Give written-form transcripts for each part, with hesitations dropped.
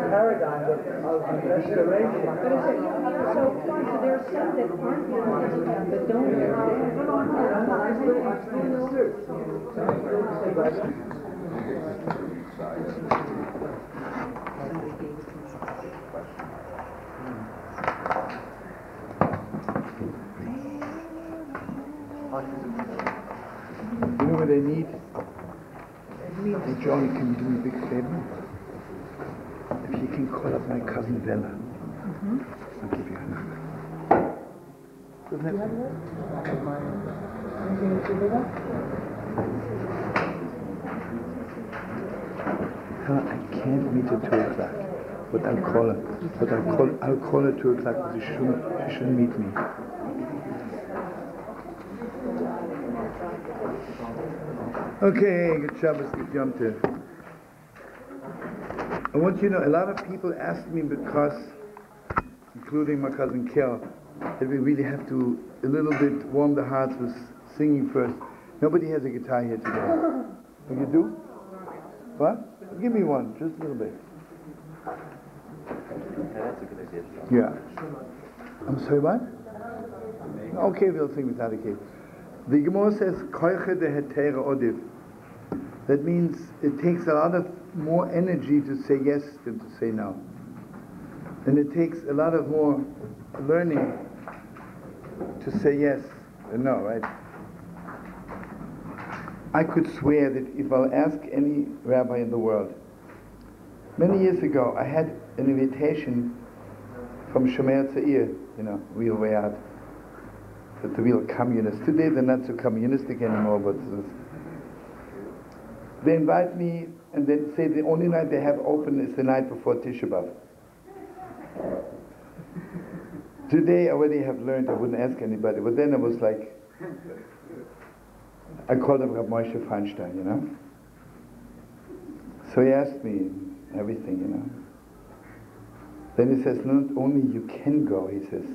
Paradigm of restoration. But is it, so there are some that aren't religious, that don't You know what I need? Hey Johnny, can you do me a big favor? If you can call up my cousin Bella, I'll give you her number. Doesn't that Her, I can't meet her 2 o'clock. But I'll call her. I'll call her 2 o'clock, but she shouldn't meet me. Okay, good Shabbos, good Yom Tov. I want you to know, a lot of people ask me because, including my cousin Kel, that we really have to a little bit warm the hearts with singing first. Nobody has a guitar here today. Oh, you do? What? Give me one, just a little bit. That's a good idea. Yeah. I'm sorry, what? Okay, we'll sing without a cake. The Gemara says, Koiche de hetere odiv. That means it takes a lot of more energy to say yes than to say no. And it takes a lot of more learning to say yes and no, right? I could swear that if I'll ask any rabbi in the world, many years ago I had an invitation from Shomer Tzair, real way out, the real communists. Today they're not so communistic anymore, but they invite me and then say the only night they have open is the night before Tisha B'Av. Today I already have learned I wouldn't ask anybody, but then I was like, I called him Rabbi Moshe Feinstein, So he asked me everything, Then he says, not only you can go, he says,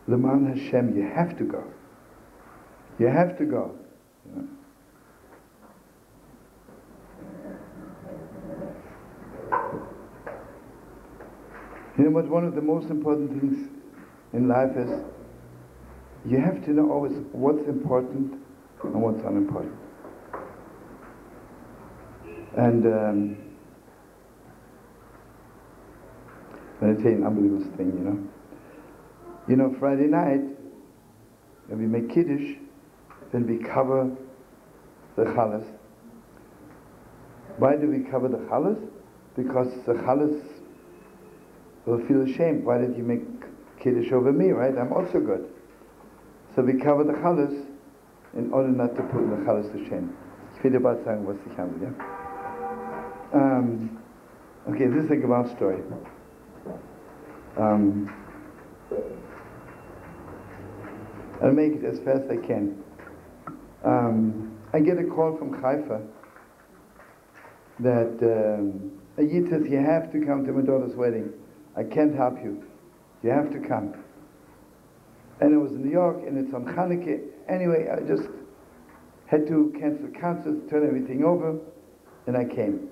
L'man Hashem, you have to go. You have to go. You know what one of the most important things in life is? You have to know always what's important and what's unimportant. And I'm going to tell you an unbelievable thing, Friday night, when we make Kiddush, then we cover the Chalas. Why do we cover the Chalas? Because the Chalas will feel ashamed. Why did you make Kiddush over me, right? I'm also good. So we cover the Chalas in order not to put the Chalas to shame. Ich will dir bald sagen, was ich habe, ja? Okay, this is a Gemara story. I'll make it as fast as I can. I get a call from Haifa that a Yid says, you have to come to my daughter's wedding. I can't help you. You have to come. And it was in New York, and it's on Hanukkah. Anyway, I just had to cancel concerts, turn everything over, and I came.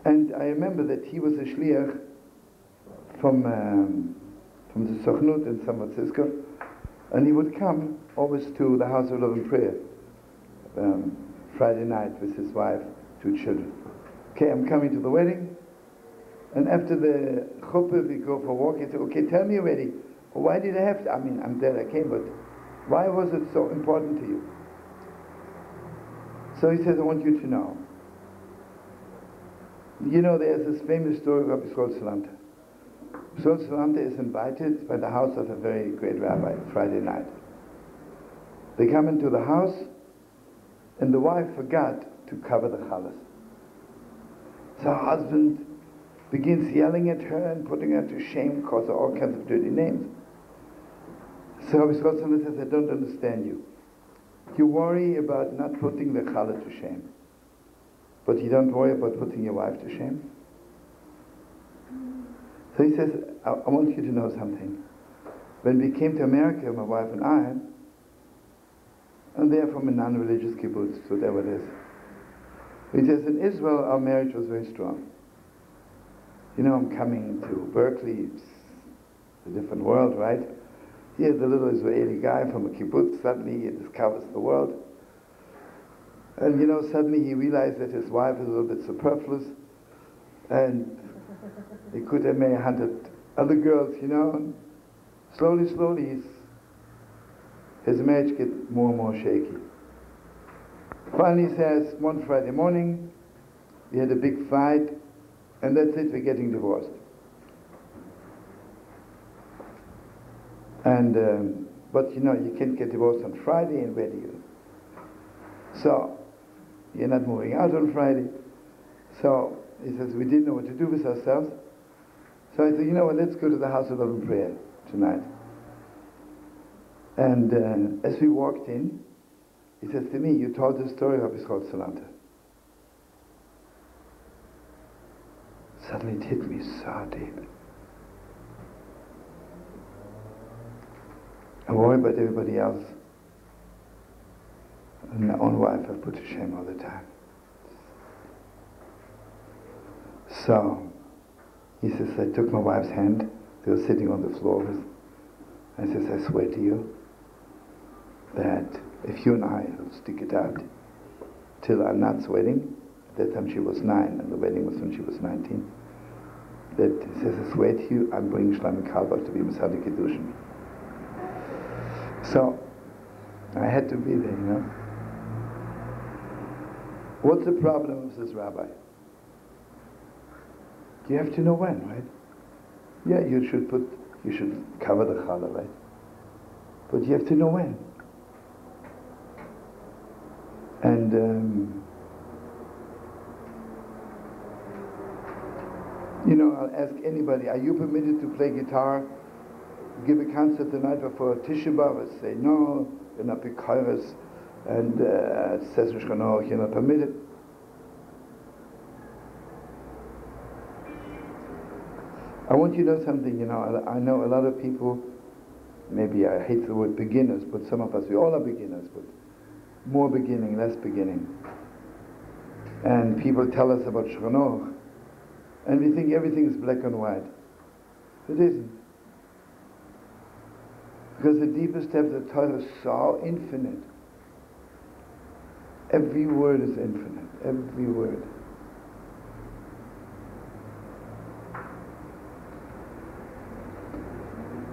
And I remember that he was a shliach from the Sochnut in San Francisco, and he would come always to the House of Love and Prayer Friday night with his wife, 2 children. Okay, I'm coming to the wedding, and after the chuppah we go for a walk. He said, okay, tell me already, why did I have to, I'm dead, I came, but why was it so important to you? So he says, I want you to know. There's this famous story of Rabbi Shlomo Carlebach. Shlomo Carlebach is invited by the house of a very great rabbi Friday night. They come into the house, and the wife forgot to cover the chalas. So her husband begins yelling at her and putting her to shame, calls her all kinds of dirty names. So Rabbi Shlomo Carlebach says, I don't understand you. You worry about not putting the challah to shame, but you don't worry about putting your wife to shame? So he says, I want you to know something. when we came to America, my wife and I, and they're from a non-religious kibbutz, whatever it is. He says, in Israel, our marriage was very strong. You know, I'm coming to Berkeley, it's a different world, right? Here's the little Israeli guy from a kibbutz, suddenly he discovers the world. And you know, suddenly he realized that his wife is a little bit superfluous, and he could have married 100 other girls, you know, and slowly, his marriage gets more and more shaky. Finally he says, one Friday morning, we had a big fight, and that's it, we're getting divorced. And, but you know, you can't get divorced on Friday, and where do you? So, you're not moving out on Friday. So, he says, we didn't know what to do with ourselves. So I said, you know what, let's go to the house of love and prayer tonight. And as we walked in, he says to me, you told the story of Rabbi Shlomo Carlebach. Suddenly it hit me so deep. I worry about everybody else. And my own wife I put to shame all the time. So, he says, I took my wife's hand, they were sitting on the floor. I says, I swear to you that if you and I will stick it out till Anat's wedding, that time she was 9 and the wedding was when she was 19, that he says, I swear to you, I'm bringing Shlomo Carlebach to be Masadi Kiddushin. So, I had to be there, you know. What's the problem of this rabbi? You have to know when, right? Yeah, you should cover the challah, right? But you have to know when. And you know, I'll ask anybody, are you permitted to play guitar, give a concert the night before Tisha beav? I say, no, you're not b'kairos, and it says you're not permitted. I want you to know something, you know, I know a lot of people, maybe I hate the word beginners, but some of us, we all are beginners, but more beginning, less beginning. And people tell us about Shulchan, and we think everything is black and white. It isn't. Because the deepest depth of the Torah is so infinite. Every word is infinite, every word.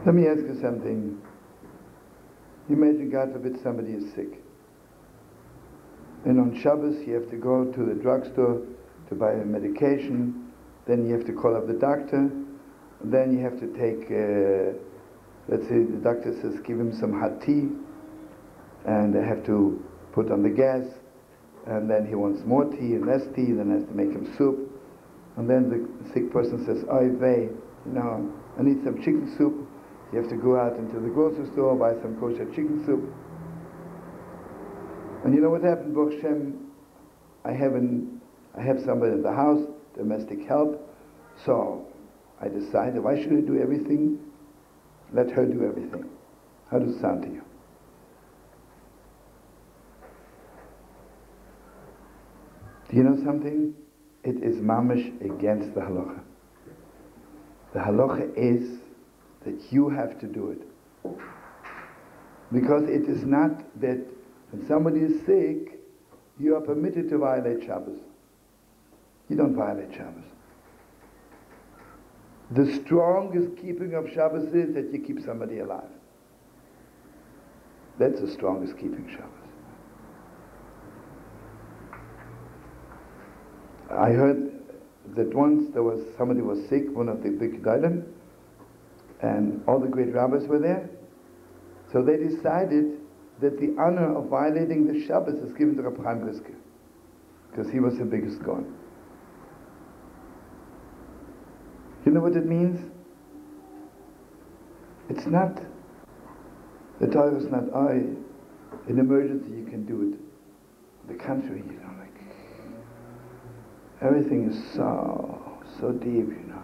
Let me ask you something. Imagine, God forbid, somebody is sick. And on Shabbos you have to go to the drugstore to buy a medication, then you have to call up the doctor, then you have to take, let's say the doctor says give him some hot tea, and they have to put on the gas, and then he wants more tea and less tea, then has to make him soup, and then the sick person says, oy vey, you know, I need some chicken soup. You have to go out into the grocery store, buy some kosher chicken soup. And you know what happened, Baruch Hashem, I have somebody in the house, domestic help, so I decided, why should I do everything? Let her do everything. How does it sound to you? Do you know something? It is mamish against the halacha. The halacha is that you have to do it. Because it is not that when somebody is sick, you are permitted to violate Shabbos. You don't violate Shabbos. The strongest keeping of Shabbos is that you keep somebody alive. That's the strongest keeping Shabbos. I heard that once somebody was sick, one of the big Gedolim, and all the great rabbis were there. So they decided that the honor of violating the Shabbos is given to Rabbi Chaim Brisker, because he was the biggest Gaon. You know what it means? It's not, the Torah is not, in emergency you can do it. The country, you know, like, everything is so deep, you know.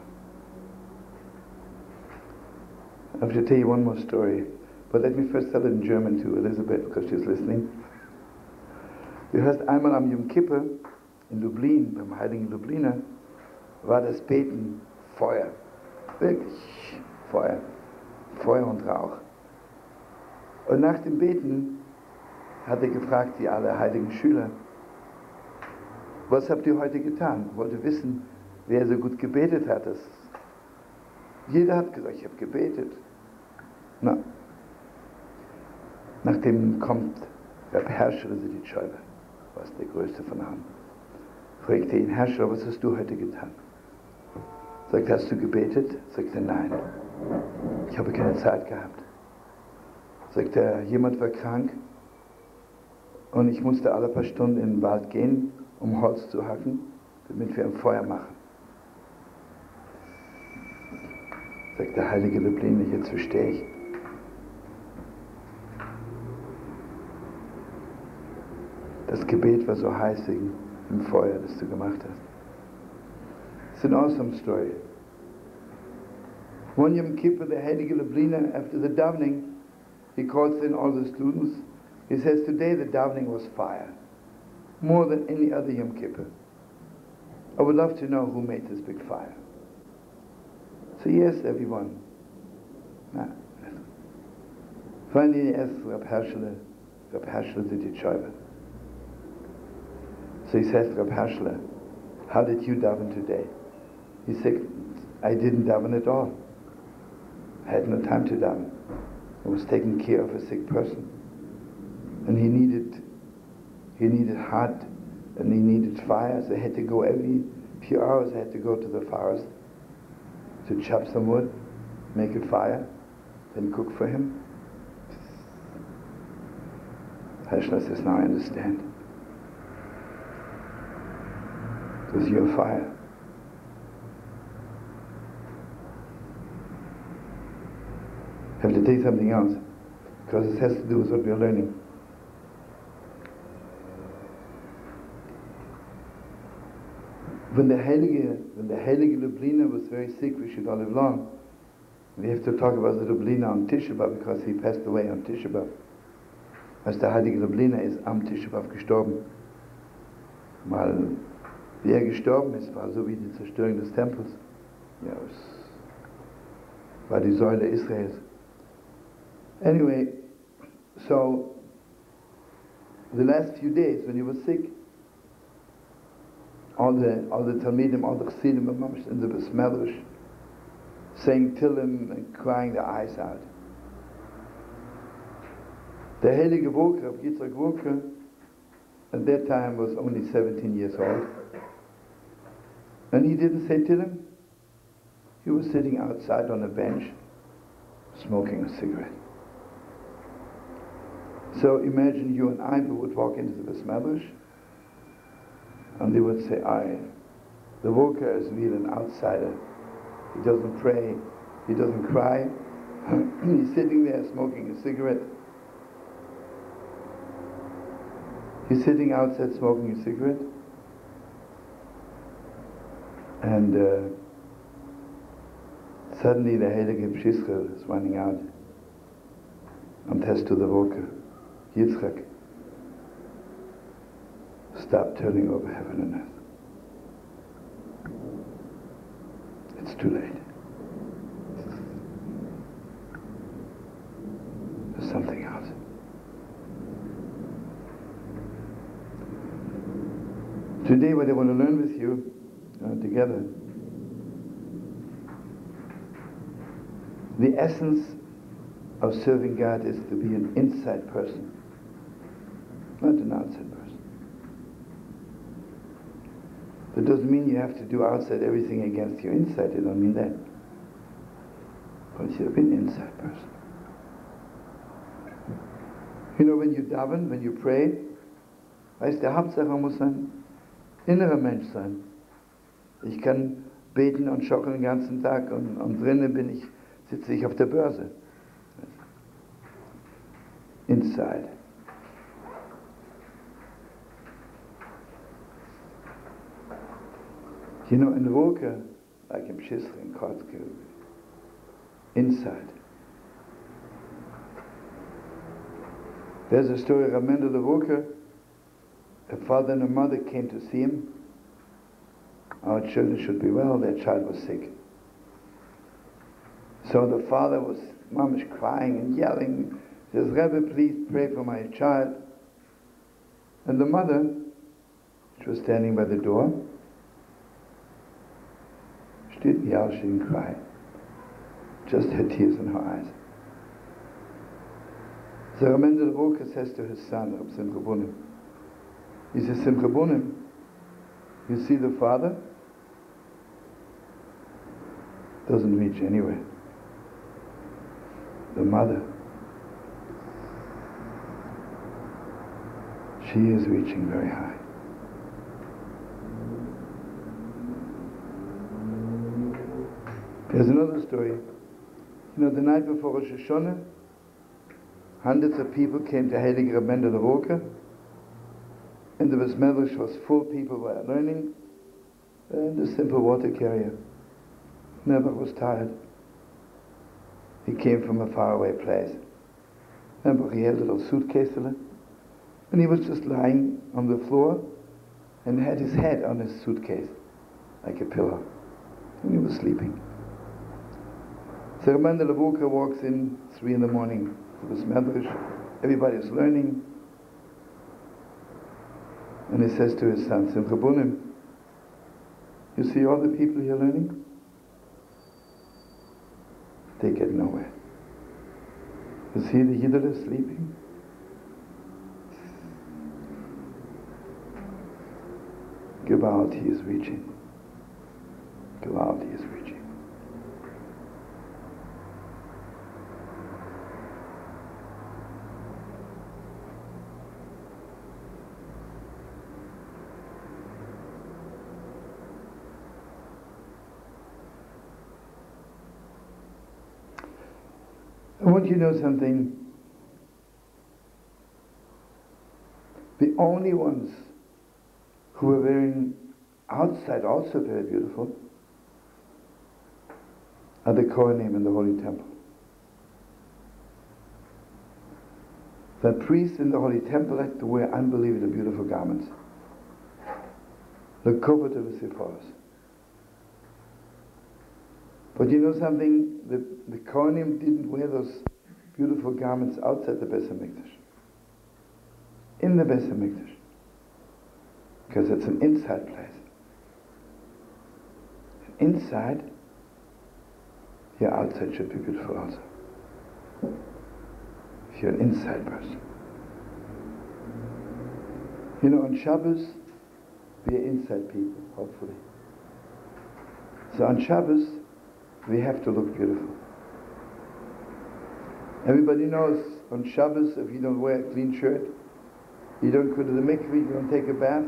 I have to tell you one more story. But let me first tell it in German to Elizabeth, because she's listening. Du hörst, einmal am Yom Kippur in Lublin, beim heiligen Lubliner, war das Beten Feuer. Wirklich Feuer. Feuer und Rauch. Und nach dem Beten hat er gefragt, die alle heiligen Schüler, was habt ihr heute getan? Wollte wissen, wer so gut gebetet hat. Jeder hat gesagt, ich habe gebetet. Na, nachdem kommt Rabbi Herrscher, die Scheibe, was der größte von allen. Fragte ihn, Herrscher, was hast du heute getan? Sagt, hast du gebetet? Sagt er, nein. Ich habe keine Zeit gehabt. Sagt er, jemand war krank und ich musste alle paar Stunden in den Wald gehen, um Holz zu hacken, damit wir ein Feuer machen. Sagt der heilige Lubliner, jetzt verstehe ich. Das Gebet war so heiß im Feuer, das du gemacht hast. It's an awesome story. One Yom Kippur, the heilige Lubliner, after the davening, he calls in all the students. He says, today the davening was fire, more than any other Yom Kippur. I would love to know who made this big fire. So yes, everyone. Finally, he asked Rabbi Herschler did you Scheibe. So he says, Rabbi Herschler, how did you daven today? He said, I didn't daven at all. I had no time to daven. I was taking care of a sick person. And he needed heart, and he needed fire, so I had to go every few hours, I had to go to the forest to chop some wood, make a fire, then cook for him. Herschler says, now I understand. It was your fire. I have to tell you something else, because it has to do with what we are learning. When the heilige Lubliner was very sick, we should all live long. We have to talk about the Lubliner on Tisha B'Av, because he passed away on Tisha B'Av. Als der heilige Lubliner ist am Tisha B'Av gestorben. Weil, wie gestorben ist, war so wie die Zerstörung des Tempels. Ja, es war die Säule Israels. Anyway, so the last few days when he was sick, all the Talmidim, all the Chassidim in the Besmedrash, saying Tillim and crying their eyes out. The heilige Woker of Yitzchak Woker at that time was only 17 years old. And he didn't say Tillim. He was sitting outside on a bench, smoking a cigarette. So imagine you and I, we would walk into the Besmedrash, and they would say, the Woker is really an outsider. He doesn't pray, he doesn't cry. He's sitting there smoking a cigarette. He's sitting outside smoking a cigarette. And suddenly the heilige Pshischa is running out and says to the Woker, Yitzchak, stop turning over heaven and earth. It's too late. There's something else. Today what I want to learn with you together, the essence of serving God is to be an inside person, not an outside person. That doesn't mean you have to do outside everything against your inside. I don't mean that. But you have to be an inside person. You know, when you daven, when you pray, weißt der Hauptsache muss ein innerer Mensch sein. Ich kann beten und schockeln den ganzen Tag und drinnen sitze ich auf der Börse. Inside. You know, in Roke, like in Pshischa, in Kotzke, inside, There's a story of Mendel the Walker. A father and a mother came to see him. Our children should be well, their child was sick. So the father was mamish crying and yelling, says, Rebbe, please pray for my child. And the mother, she was standing by the door, she didn't yell, she didn't cry, just had tears in her eyes. So Mendel Walker says to his son, Reb Simcha Bunim, he says, Simcha Bunim, you see the father? Doesn't reach anywhere. The mother, she is reaching very high. There's another story. You know, the night before Rosh Hashanah, hundreds of people came to Heilige Reb Mendel Walker, and the Beis Medrash was full. People were learning, and a simple water carrier. Never was tired. He came from a faraway place. Remember, he had a little suitcase, and he was just lying on the floor and had his head on his suitcase like a pillow, and he was sleeping. So Mendel Walker walks in 3 in the morning to the Medrash. Everybody's learning, and he says to his son, Simcha Bunim, you see all the people here learning? They get nowhere. You see the Yidden sleeping? Gewalt, he is reaching. Gewalt, he is reaching. I want you to know something. The only ones who were wearing outside also very beautiful are the Kohanim in the Holy Temple. The priests in the Holy Temple had to wear unbelievably beautiful garments. The covet of the Sephoros. But you know something? The Kohanim didn't wear those beautiful garments outside the Beis HaMikdash. In the Beis HaMikdash. Because it's an inside place. And inside, your outside should be beautiful also. If you're an inside person. You know, on Shabbos, we are inside people, hopefully. So on Shabbos, we have to look beautiful. Everybody knows on Shabbos, if you don't wear a clean shirt, you don't go to the mikveh, you don't take a bath.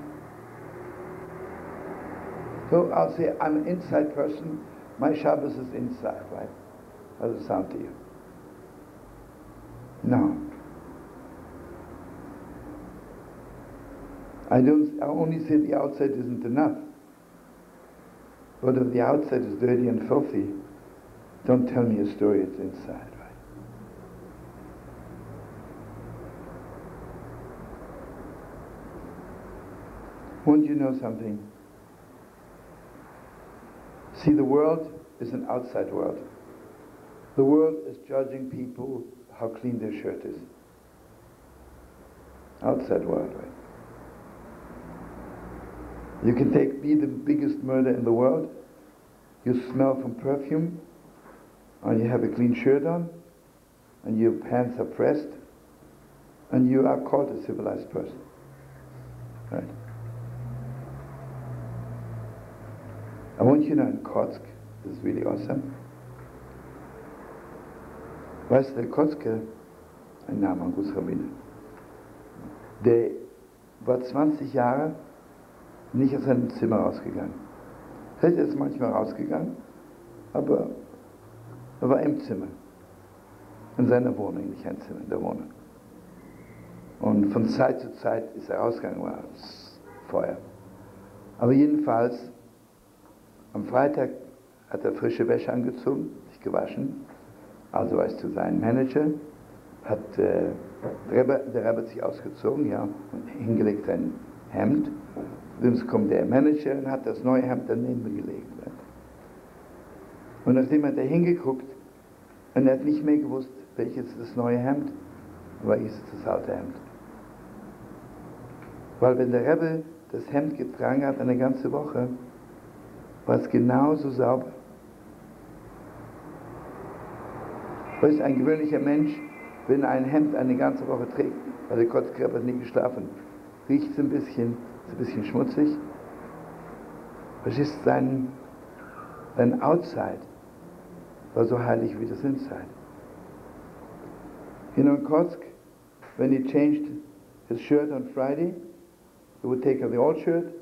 So I'll say, I'm an inside person, my Shabbos is inside, right? How does it sound to you? No. I only say the outside isn't enough. But if the outside is dirty and filthy, don't tell me a story, it's inside, right? Won't you know something? See, the world is an outside world. The world is judging people how clean their shirt is. Outside world, right? You can be the biggest murderer in the world, you smell from perfume, and you have a clean shirt on, and your pants are pressed, and you are called a civilized person. Right? I want you to know in Kotsk, this is really awesome. Weißt du, der Kotzke, ein Name an Gutsrabbiner, der war 20 Jahre nicht aus seinem Zimmer rausgegangen. Vielleicht ist er manchmal rausgegangen, aber er war im Zimmer. In seiner Wohnung, nicht ein Zimmer, in der Wohnung. Und von Zeit zu Zeit ist er rausgegangen, war das Feuer. Aber jedenfalls, am Freitag hat er frische Wäsche angezogen, sich gewaschen. Also weißt du, sein Manager hat Der Rebbe hat sich ausgezogen, ja, und hingelegt sein Hemd. Dann kommt der Manager und hat das neue Hemd daneben gelegt. Und nachdem hat er hingeguckt und er hat nicht mehr gewusst, welches ist das neue Hemd und welches ist das alte Hemd. Weil wenn der Rebbe das Hemd getragen hat eine ganze Woche, war es genauso sauber. Weißt du, ein gewöhnlicher Mensch, wenn er ein Hemd eine ganze Woche trägt, weil der Kotzkörper hat nie geschlafen, riecht es ein bisschen schmutzig. Verstehst du, sein Outside war so heilig wie das Inside. You know, in Kotsk, when he changed his shirt on Friday, he would take off the old shirt,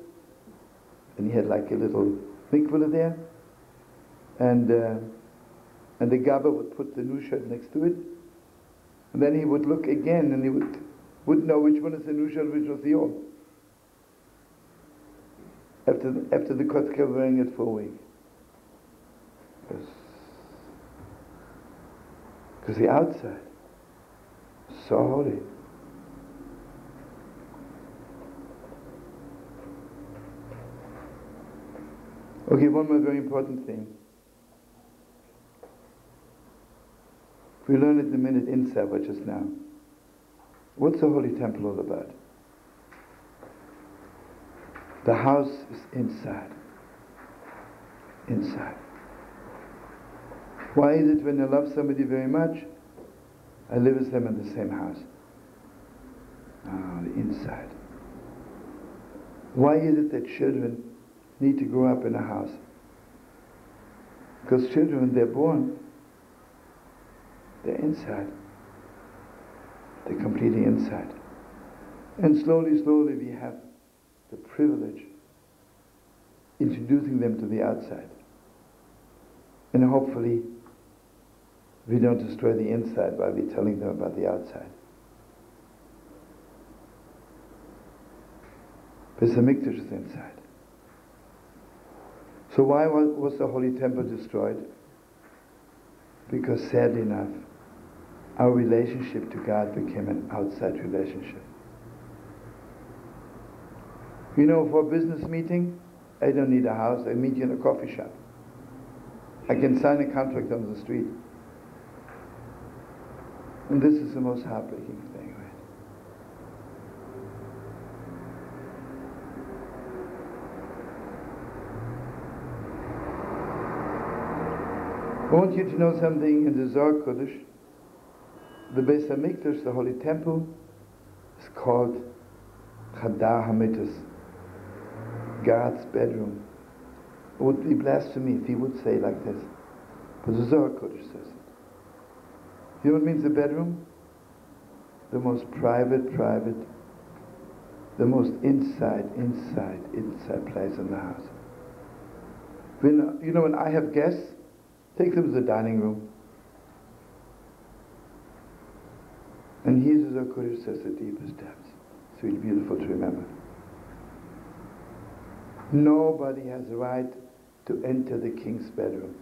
and he had like a little mikveh there, and the gabba would put the new shirt next to it, and then he would look again, and he wouldn't know which one is the new shirt, which was the old. After the Kotzker wearing it for a week. Because the outside is so holy. Okay, one more very important thing. We learn it in a minute inside, but just now. What's the Holy Temple all about? The house is inside. Inside. Why is it when I love somebody very much, I live with them in the same house? The inside. Why is it that children need to grow up in a house? Because children, when they're born, they're inside. They're completely inside. And slowly we have the privilege introducing them to the outside. And hopefully we don't destroy the inside by telling them about the outside. Because the mikdash is inside. So why was the Holy Temple destroyed? Because sadly enough, our relationship to God became an outside relationship. You know, for a business meeting, I don't need a house, I meet you in a coffee shop. I can sign a contract on the street. And this is the most heartbreaking thing, right? I want you to know something in the Zohar Kodesh. The Beis HaMikdash, the Holy Temple, is called Chadar HaMitos, God's bedroom. It would be blasphemy if he would say like this. But the Zohar Kodesh says it. You know what means a bedroom? The most private, the most inside place in the house. When I have guests, take them to the dining room. And here the Zohar Kodesh says the deepest depths. It's really beautiful to remember. Nobody has the right to enter the king's bedroom.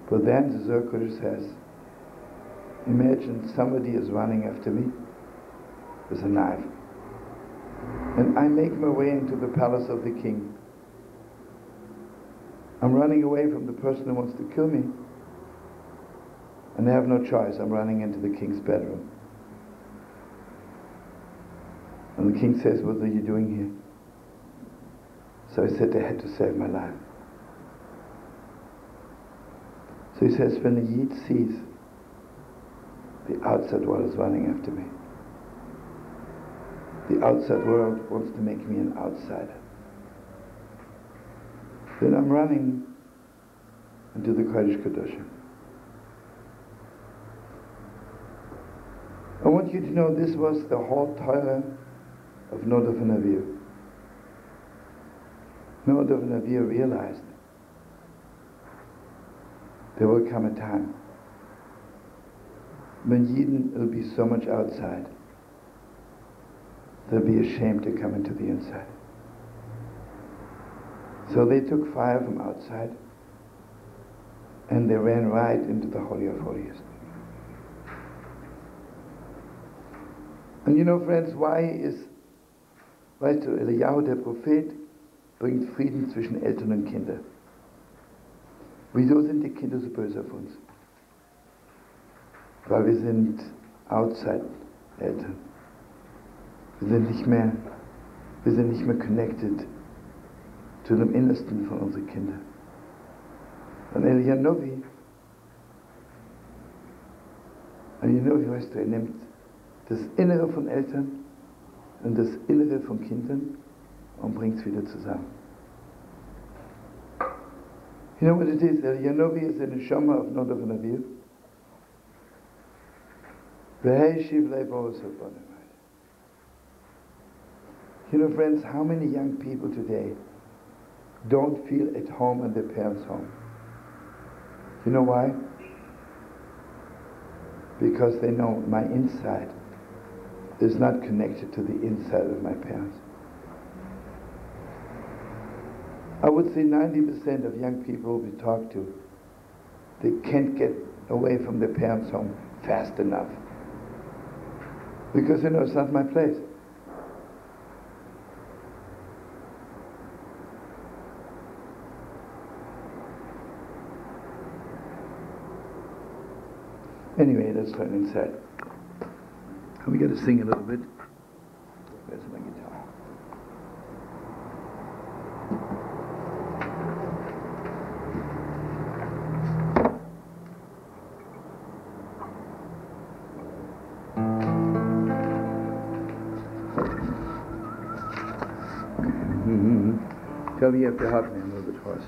But then the Zohar Kodesh says, imagine somebody is running after me with a knife. And I make my way into the palace of the king. I'm running away from the person who wants to kill me. And I have no choice. I'm running into the king's bedroom. And the king says, what are you doing here? So I said, I had to save my life. So he says, when the Yid sees the outside world is running after me, the outside world wants to make me an outsider, then I'm running into the Kodesh Kedoshim. I want you to know this was the whole Torah of Nodav and Avihu. Nodav and Avihu realized there will come a time when Yidden will be so much outside they'll be ashamed to come into the inside. So they took fire from outside and they ran right into the Holy of Holies. Und friends, weißt du, Eliyahu, der Prophet, bringt Frieden zwischen Eltern und Kindern. Wieso sind die Kinder so böse auf uns? Weil wir sind outside Eltern. Wir sind nicht mehr connected zu dem Innersten von unseren Kindern. Und Eliyahu, weißt du, er nimmt das Innere von Eltern und das Innere von Kindern und bringt es wieder zusammen. You know what it is? Eliyahu is in a Shama of Nodav and Aviv. Friends, how many young people today don't feel at home in their parents' home? You know why? Because they know my inside is not connected to the inside of my parents. I would say 90% of young people we talk to, they can't get away from their parents' home fast enough. Because it's not my place. Anyway, let's turn inside. We got to sing a little bit. Where's my guitar? Tell me you have to help me a little bit hoarse.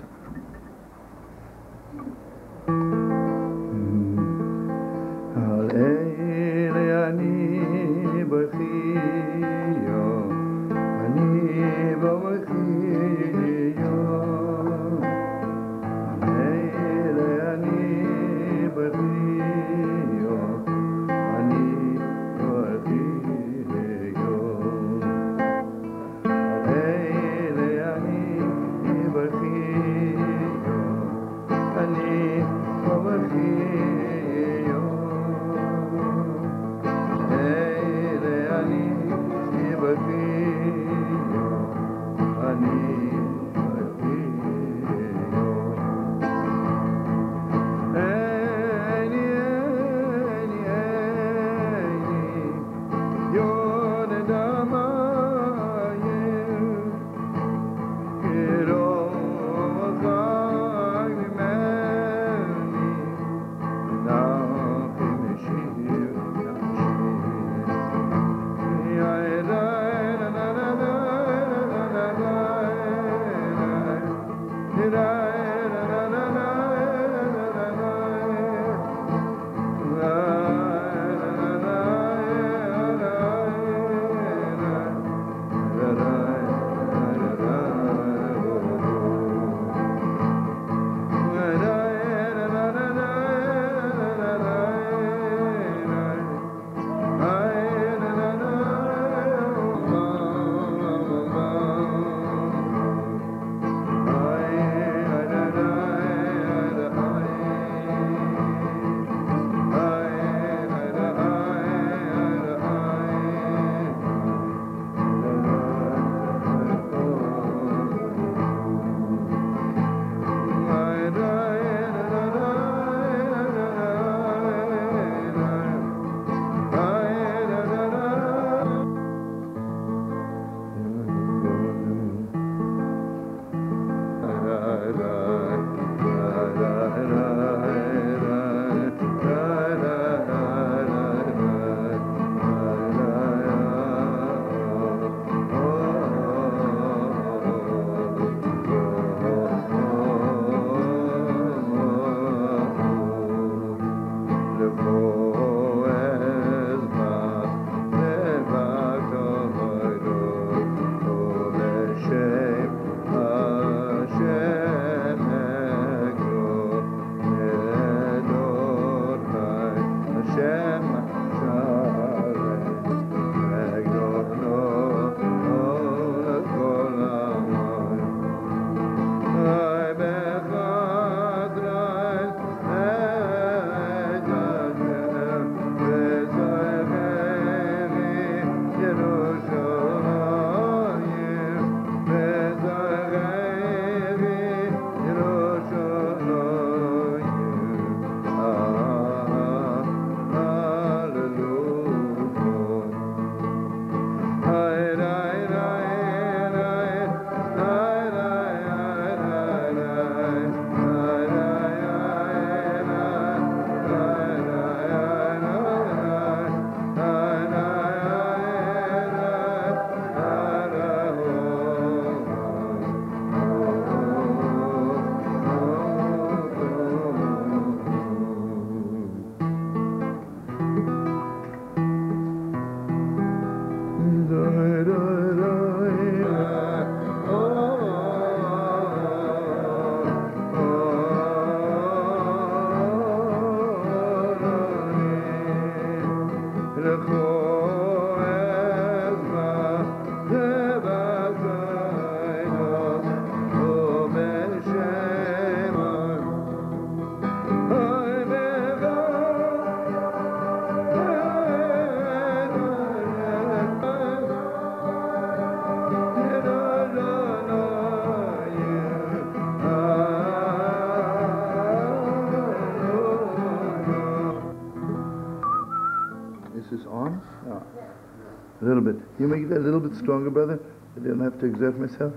A little bit. You make it a little bit stronger, brother? I don't have to exert myself.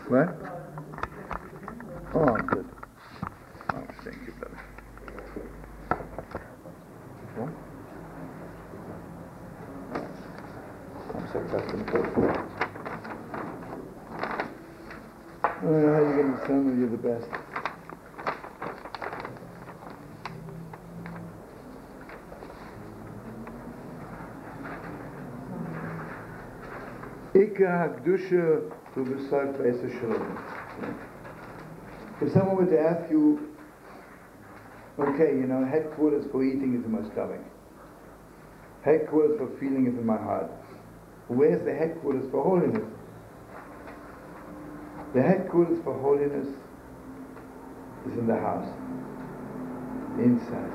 What? Oh, good. Oh, thank you, brother. Okay. I'm so accustomed to it. I don't know how you're getting sun, you're the best. If someone were to ask you, okay, headquarters for eating is in my stomach. Headquarters for feeling is in my heart. Where's the headquarters for holiness? The headquarters for holiness is in the house. Inside.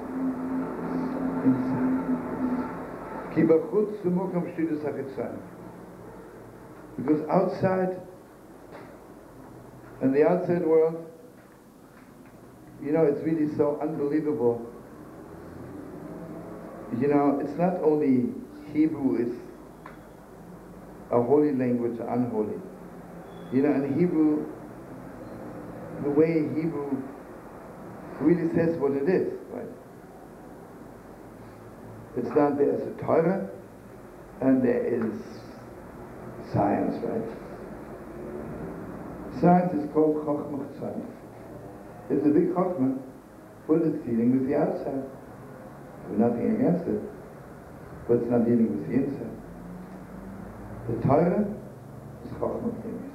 Because outside, in the outside world, it's really so unbelievable. It's not only Hebrew is a holy language or unholy. In Hebrew, the way Hebrew really says what it is, right? It's not there's a Torah and there is science, right? Science is called Chochmah Tzaddik. It's a big Chochmah, but it's dealing with the outside. There's nothing against it, but it's not dealing with the inside. The Torah is Chochmah Pnimis.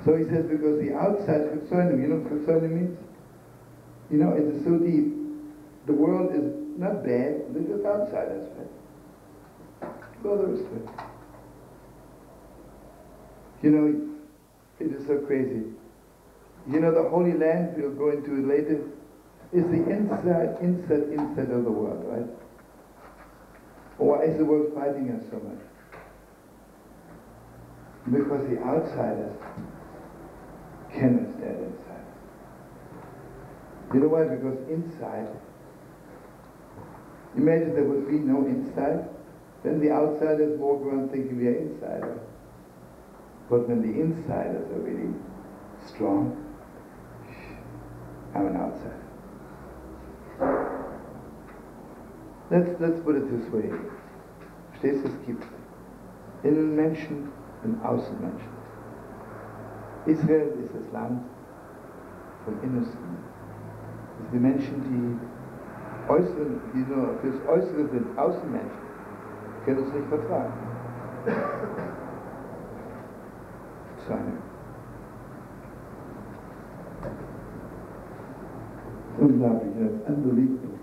So he says, because the outside Chitzonim, you know what Chitzonim means? It is so deep. The world is not bad, they're just outsiders, right? Well, there is to it. It is so crazy. The Holy Land, we'll go into it later, is the inside of the world, right? Why is the world fighting us so much? Because the outsiders cannot stand inside. You know why? Because inside, imagine there would be no inside, then the outsiders walk around thinking we are insiders. But when the insiders are really strong, I'm an outsider. Let's put it this way. Verstehst du, es gibt Innenmenschen und Außenmenschen. Israel ist das Land vom Innersten. Das sind die Menschen, die nur fürs Äußere sind, Außenmenschen, können es nicht vertragen. Unglaublich, that's unbelievable.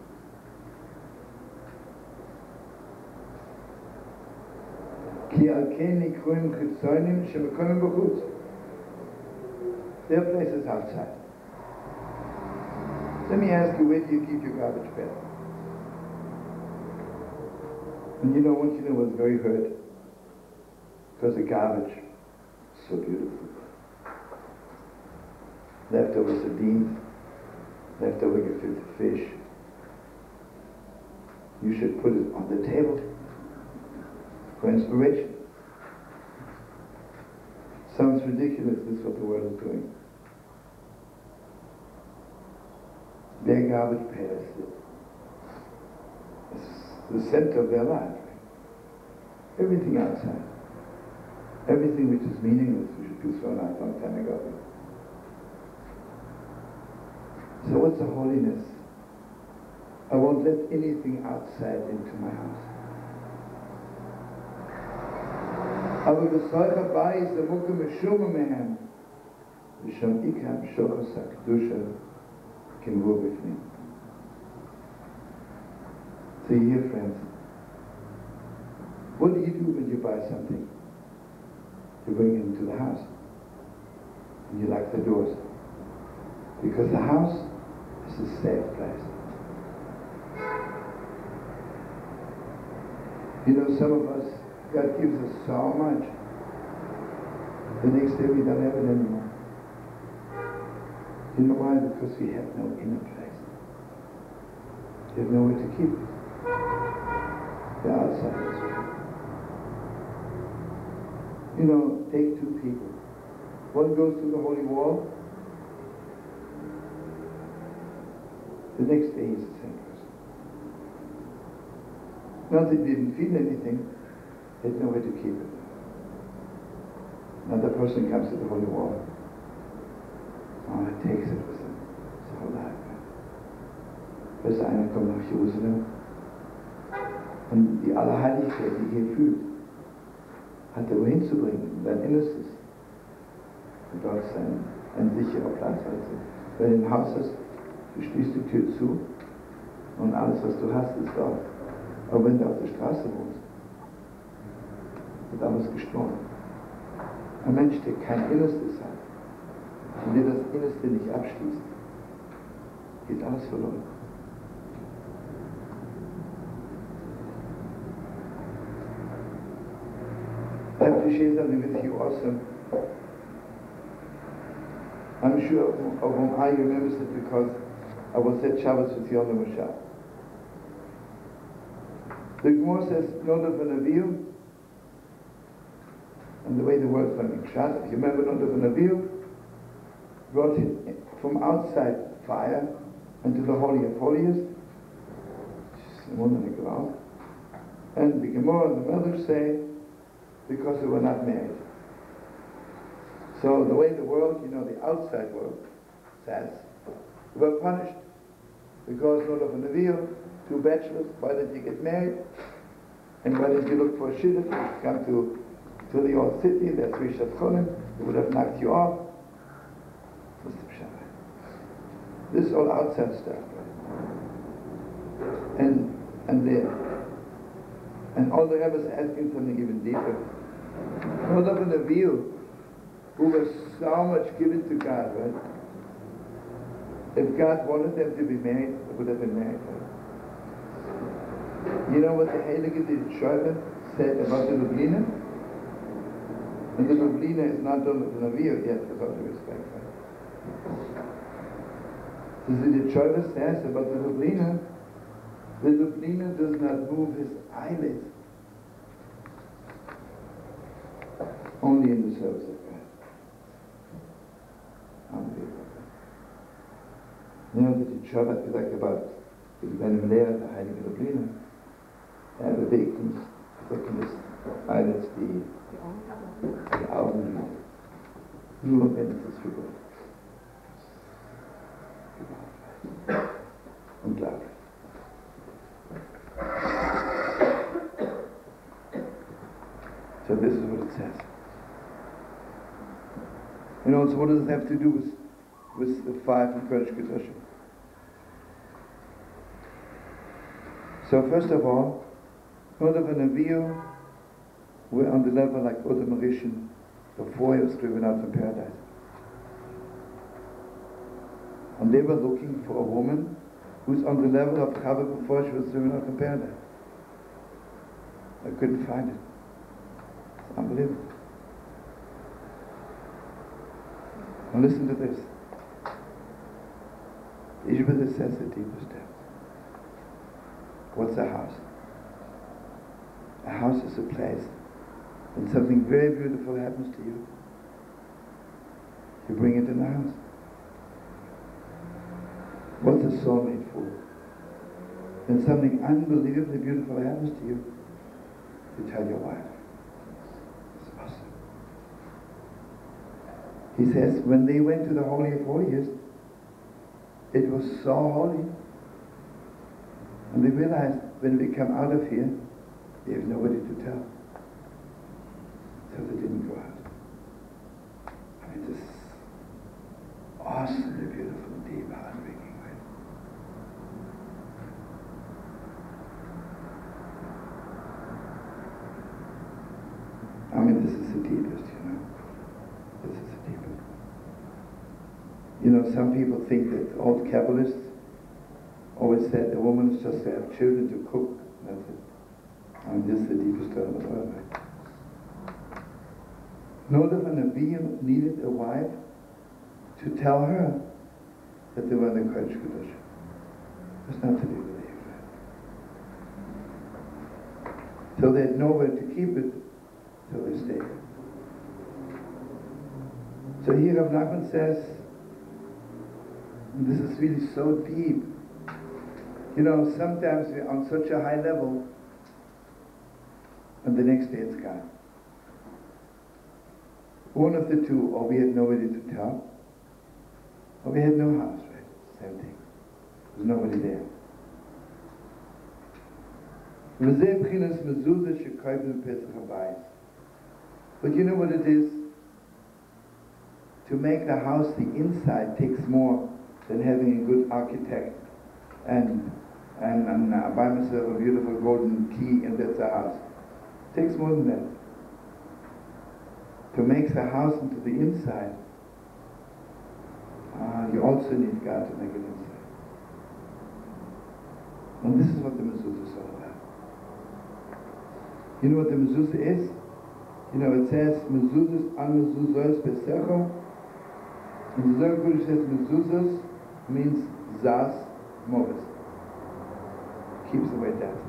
Their place is outside. Let me ask you, where do you keep your garbage bin? And once I was very hurt because the garbage is so beautiful. Leftover sardines, leftover gefilte fish. You should put it on the table for inspiration. Sounds ridiculous, this is what the world is doing. Their garbage pails is the center of their life. Everything outside, everything which is meaningless, we should be thrown out a long time ago. So what's the holiness? I won't let anything outside into my house. אבל בסורך הבית זה מוקם משום מהם ושם עיקם שוחס הקדושה כמבוא בפנים. So you hear, friends, what do you do when you buy something? You bring it into the house and you lock the doors, because the house is a safe place. Some of us, God gives us so much. The next day we don't have it anymore. You know why? Because we have no inner place. We have nowhere to keep it. The outside is free. Take two people. One goes to the holy wall. The next day he's the same person. Not that he didn't feel anything. There's nowhere to keep it. Another person comes to the holy wall. Oh, it takes it with him his whole life. Bis einer kommt nach Jerusalem und die Allerheiligkeit, die hier fühlt, hat er wohin zu bringen, dein Innerstes. Du brauchst ein sicherer Platz, weißt du. Wenn du ein Haus hast, du schließt die Tür zu und alles, was du hast, ist dort. Aber wenn du auf der Straße wohnst, wird alles gestohlen. Ein Mensch, der kein Innerstes hat und der das Innerste nicht abschließt, geht alles verloren. I have to share something with you also. I'm sure of I remembers it because I was at Shabbos with Yom Moshe. The Gemara says, Nodav and Avihu, and the way the word's running Pshat, if you remember Nodav and Avihu, brought it from outside fire into the Holy of Holiest, and the Gemara and the Medrash say, because they were not married. So the way the world, the outside world says, they were punished because not of an Avihu, two bachelors, why did you get married? And why did you look for a shidduch? You come to the old city, there's three shadchonim, they would have knocked you off. This is all outside stuff. And all the Rebbe is asking something even deeper. Not of an Avihu, who was so much given to God, right? If God wanted them to be married, they would have been married. Right? You know what the Heilige Tisha said about the Lublina? And the Lublina is not done with an Avihu yet, with all due respect. Right? So the Tisha says about the Lublina does not move his eyelids. Only in the service of God. Unbelievable. You know that die Shabbat gesagt about seinem Lehrer, der Heilige Lublina, bewegt uns eines die Augen nur wenn es ist für Gott. Unglaublich. So this is what it says. So what does it have to do with the fire from Kodesh Kedoshim? So first of all, Nodav and Avihu were on the level like Adam Rishon before he was driven out from paradise. And they were looking for a woman who's on the level of Chava before she was driven out from paradise. I couldn't find it. It's unbelievable. Now listen to this. Ishbada says the deepest depth. What's a house? A house is a place when something very beautiful happens to you. You bring it in the house. What's a soul made for? When something unbelievably beautiful happens to you, you tell your wife. It's awesome. He says, when they went to the Holy of Holiest, it was so holy. And they realized, when we come out of here, they have nobody to tell. So they didn't go out. I mean, this awesomely beautiful, deep, heartbreaking way. I mean, this is the deepest, This is the deepest. Some people think that old Kabbalists always said a woman is just to have children, to cook. That's it. I mean, this is the deepest term of the world. Nodav and Avihu needed a wife to tell her that they were in the Kodesh Kedoshim. That's not to be believed. So they had nowhere to keep it, so they stayed. So here Rav Nachman says, and this is really so deep. Sometimes we're on such a high level, and the next day it's gone. One of the two, or we had nobody to tell, or we had no house, right? Same thing. There's nobody there. But you know what it is? To make a house, the inside takes more than having a good architect and buy myself a beautiful golden key and that's a house. It takes more than that. To make the house into the inside, you also need God to make it inside. And this is what the mezuzah is all about. You know what the mezuzah is? You know, it says, mezuzahs al mezuzahs besecho. And the Zohar Kodesh says, mezuzahs means zas moves. Keeps away death.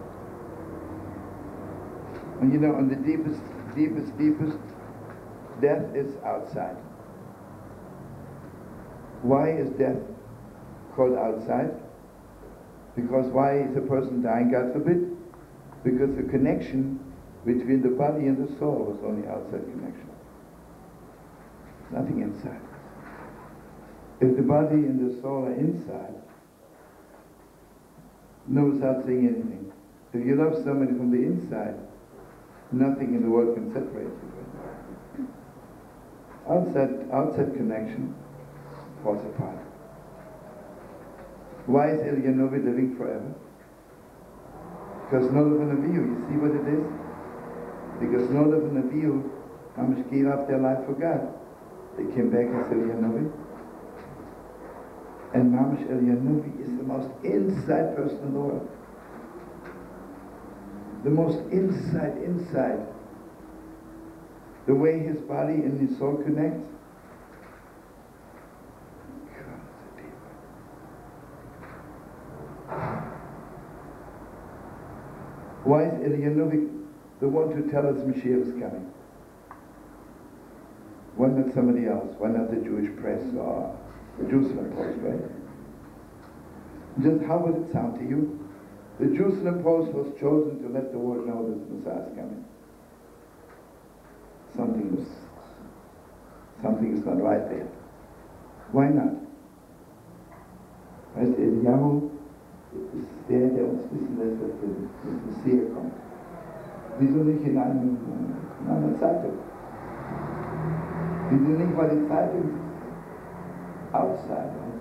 And you know, on the deepest, death is outside. Why is death called outside? Because why is a person dying, God forbid? Because the connection between the body and the soul was only outside connection. Nothing inside. If the body and the soul are inside, no, without saying anything. If you love somebody from the inside, nothing in the world can separate you. Outside connection falls apart. Why is Elia Novi living forever? Because Nolav and Avihu, you see what it is? Because Nolav and Avihu, Mamish gave up their life for God. They came back as Elia Novi. And Mamish Elia Novi is the most inside person in the world. The most inside. The way his body and his soul connect. Why is Eliyahu the one to tell us Mashiach is coming? Why not somebody else? Why not the Jewish press or the Jerusalem Post, right? Just how would it sound to you? The Jerusalem Post was chosen to let the world know that the Messiah is coming. Something is not right there. Why not? Weißt du, Eliyahu ist der uns wissen lässt, dass der Messias kommt. Wieso nicht in einer Zeitung? Wieso nicht, weil die Zeitung outside hat,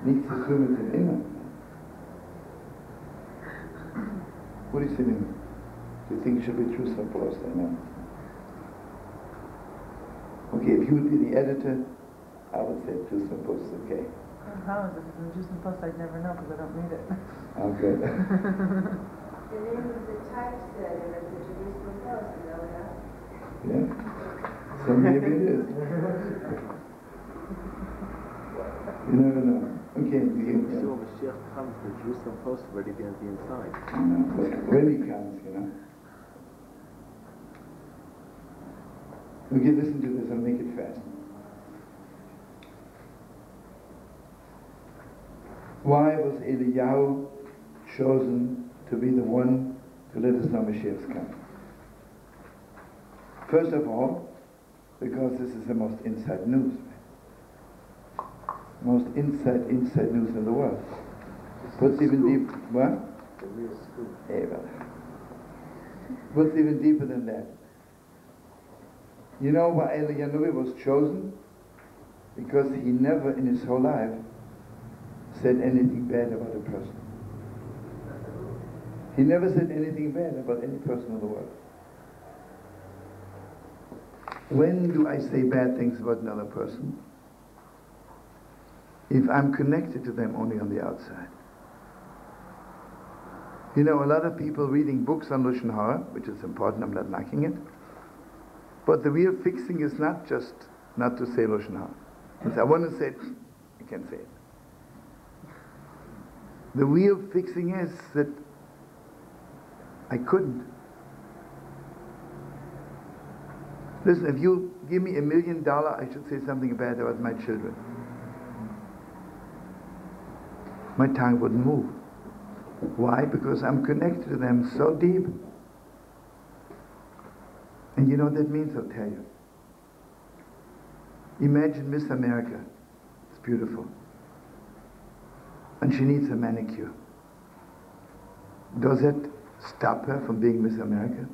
nichts zu tun mit dem Inneren. What do you think? Do you think it should be Jerusalem Post? I know. Okay, if you would be the editor, I would say Jerusalem Post is okay. How is it? If it's Jerusalem Post, I'd never know because I don't read it. Okay. The name of the typesetter of the Jerusalem Post, you know that? Yeah. So maybe it is. You never know. Okay. So Mashiach comes, the Jerusalem Post already be on the inside. When he comes, you know. Okay, listen to this, I'll make it fast. Why was Eliyahu chosen to be the one to let us know Mashiach is coming? First of all, because this is the most inside news. Most inside news in the world. What's even deep? What? The real scoop. Hey, brother. What's even deeper than that? You know why Eliyahu was chosen? Because he never in his whole life said anything bad about a person. He never said anything bad about any person in the world. When do I say bad things about another person? If I'm connected to them only on the outside. You know, a lot of people reading books on Lashon Hara, which is important, I'm not knocking it, but the real fixing is not just not to say Lashon Hara. If I want to say it, I can say it. The real fixing is that I couldn't. Listen, if you give me $1 million, I should say something bad about my children. My tongue wouldn't move. Why? Because I'm connected to them so deep. And you know what that means? I'll tell you. Imagine Miss America. It's beautiful. And she needs a manicure. Does it stop her from being Miss America?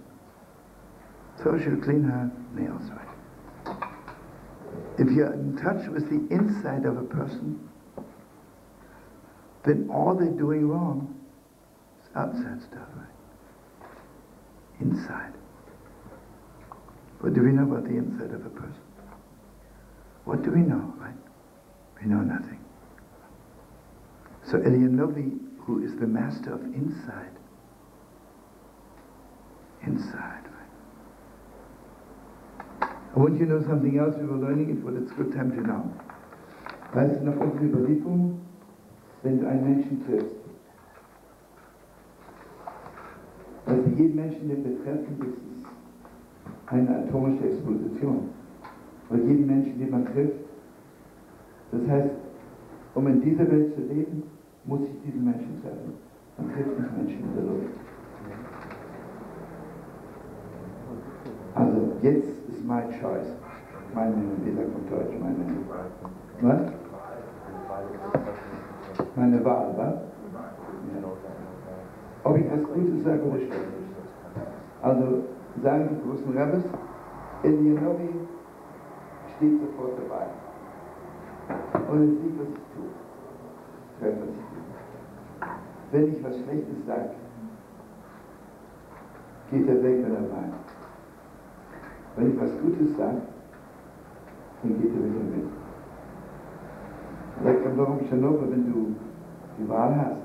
So she'll clean her nails, right? If you're in touch with the inside of a person, then all they're doing wrong is outside stuff, right? Inside. What do we know about the inside of a person? What do we know, right? We know nothing. So Elianovi, who is the master of inside, right? I want you to know something else. We were learning it, but it's a good time to know. Weißt du noch unsere Überlieferung? Wenn du einen Menschen triffst, also jeden Menschen, den wir treffen, ist es eine atomische Explosion. Und jeden Menschen, den man trifft, das heißt, um in dieser Welt zu leben, muss ich diesen Menschen treffen. Man trifft nicht Menschen in der Luft. Also, jetzt ist my choice. Meine, wie sagt man Deutsch, was? Meine Wahl, was? Ja. Ob ich was Gutes sage oder Schlechtes. Also, sagen die großen Rabbis, Elianovi steht sofort dabei. Und er sieht, was ich tue. Hört, was ich tue. Wenn ich was Schlechtes sage, geht er weg, wenn er weint. Wenn ich was Gutes sage, dann geht er wieder mit. Sagt dann, warum Shlomo, wenn du die Wahl hast,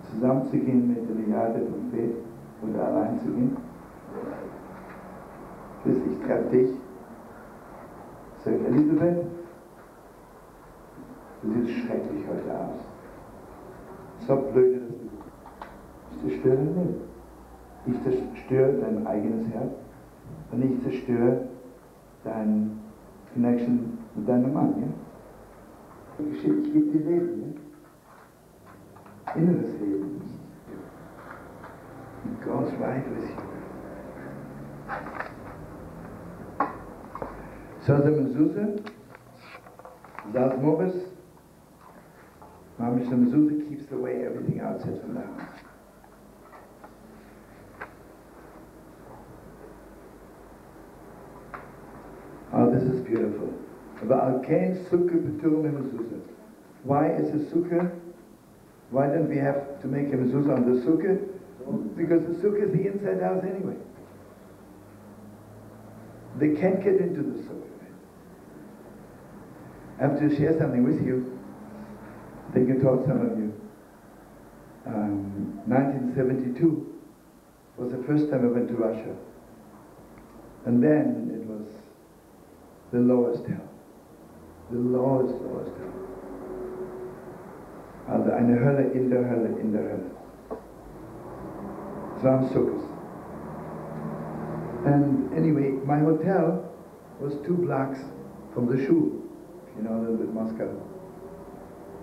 zusammenzugehen mit Eliade und Bet oder allein zu gehen, bis ich treffe dich, sagt Elisabeth, du siehst schrecklich heute aus. So blöde, dass du. Ich zerstöre dein Leben. Ich zerstöre dein eigenes Herz und ich zerstöre deine Connection mit deinem Mann. Ja? Ich gebe dir Leben. Ja? Inneres Leben. It goes right with you. So the mezuzah, das Mobis, Mamish, the mezuzah keeps away everything outside from the house. Oh, this is beautiful. Why is a sukkah? Why don't we have to make a mezuzah on the sukkah? Because the sukkah is the inside house anyway. They can't get into the sukkah. I have to share something with you. I think I told some of you. 1972 was the first time I went to Russia. And then it was the lowest hell. The lowest hell. Also eine Hölle in der Hölle, in der Hölle. Es waren Sukkahs. And anyway, my hotel was 2 blocks from the shul. You know, a little bit Moscow.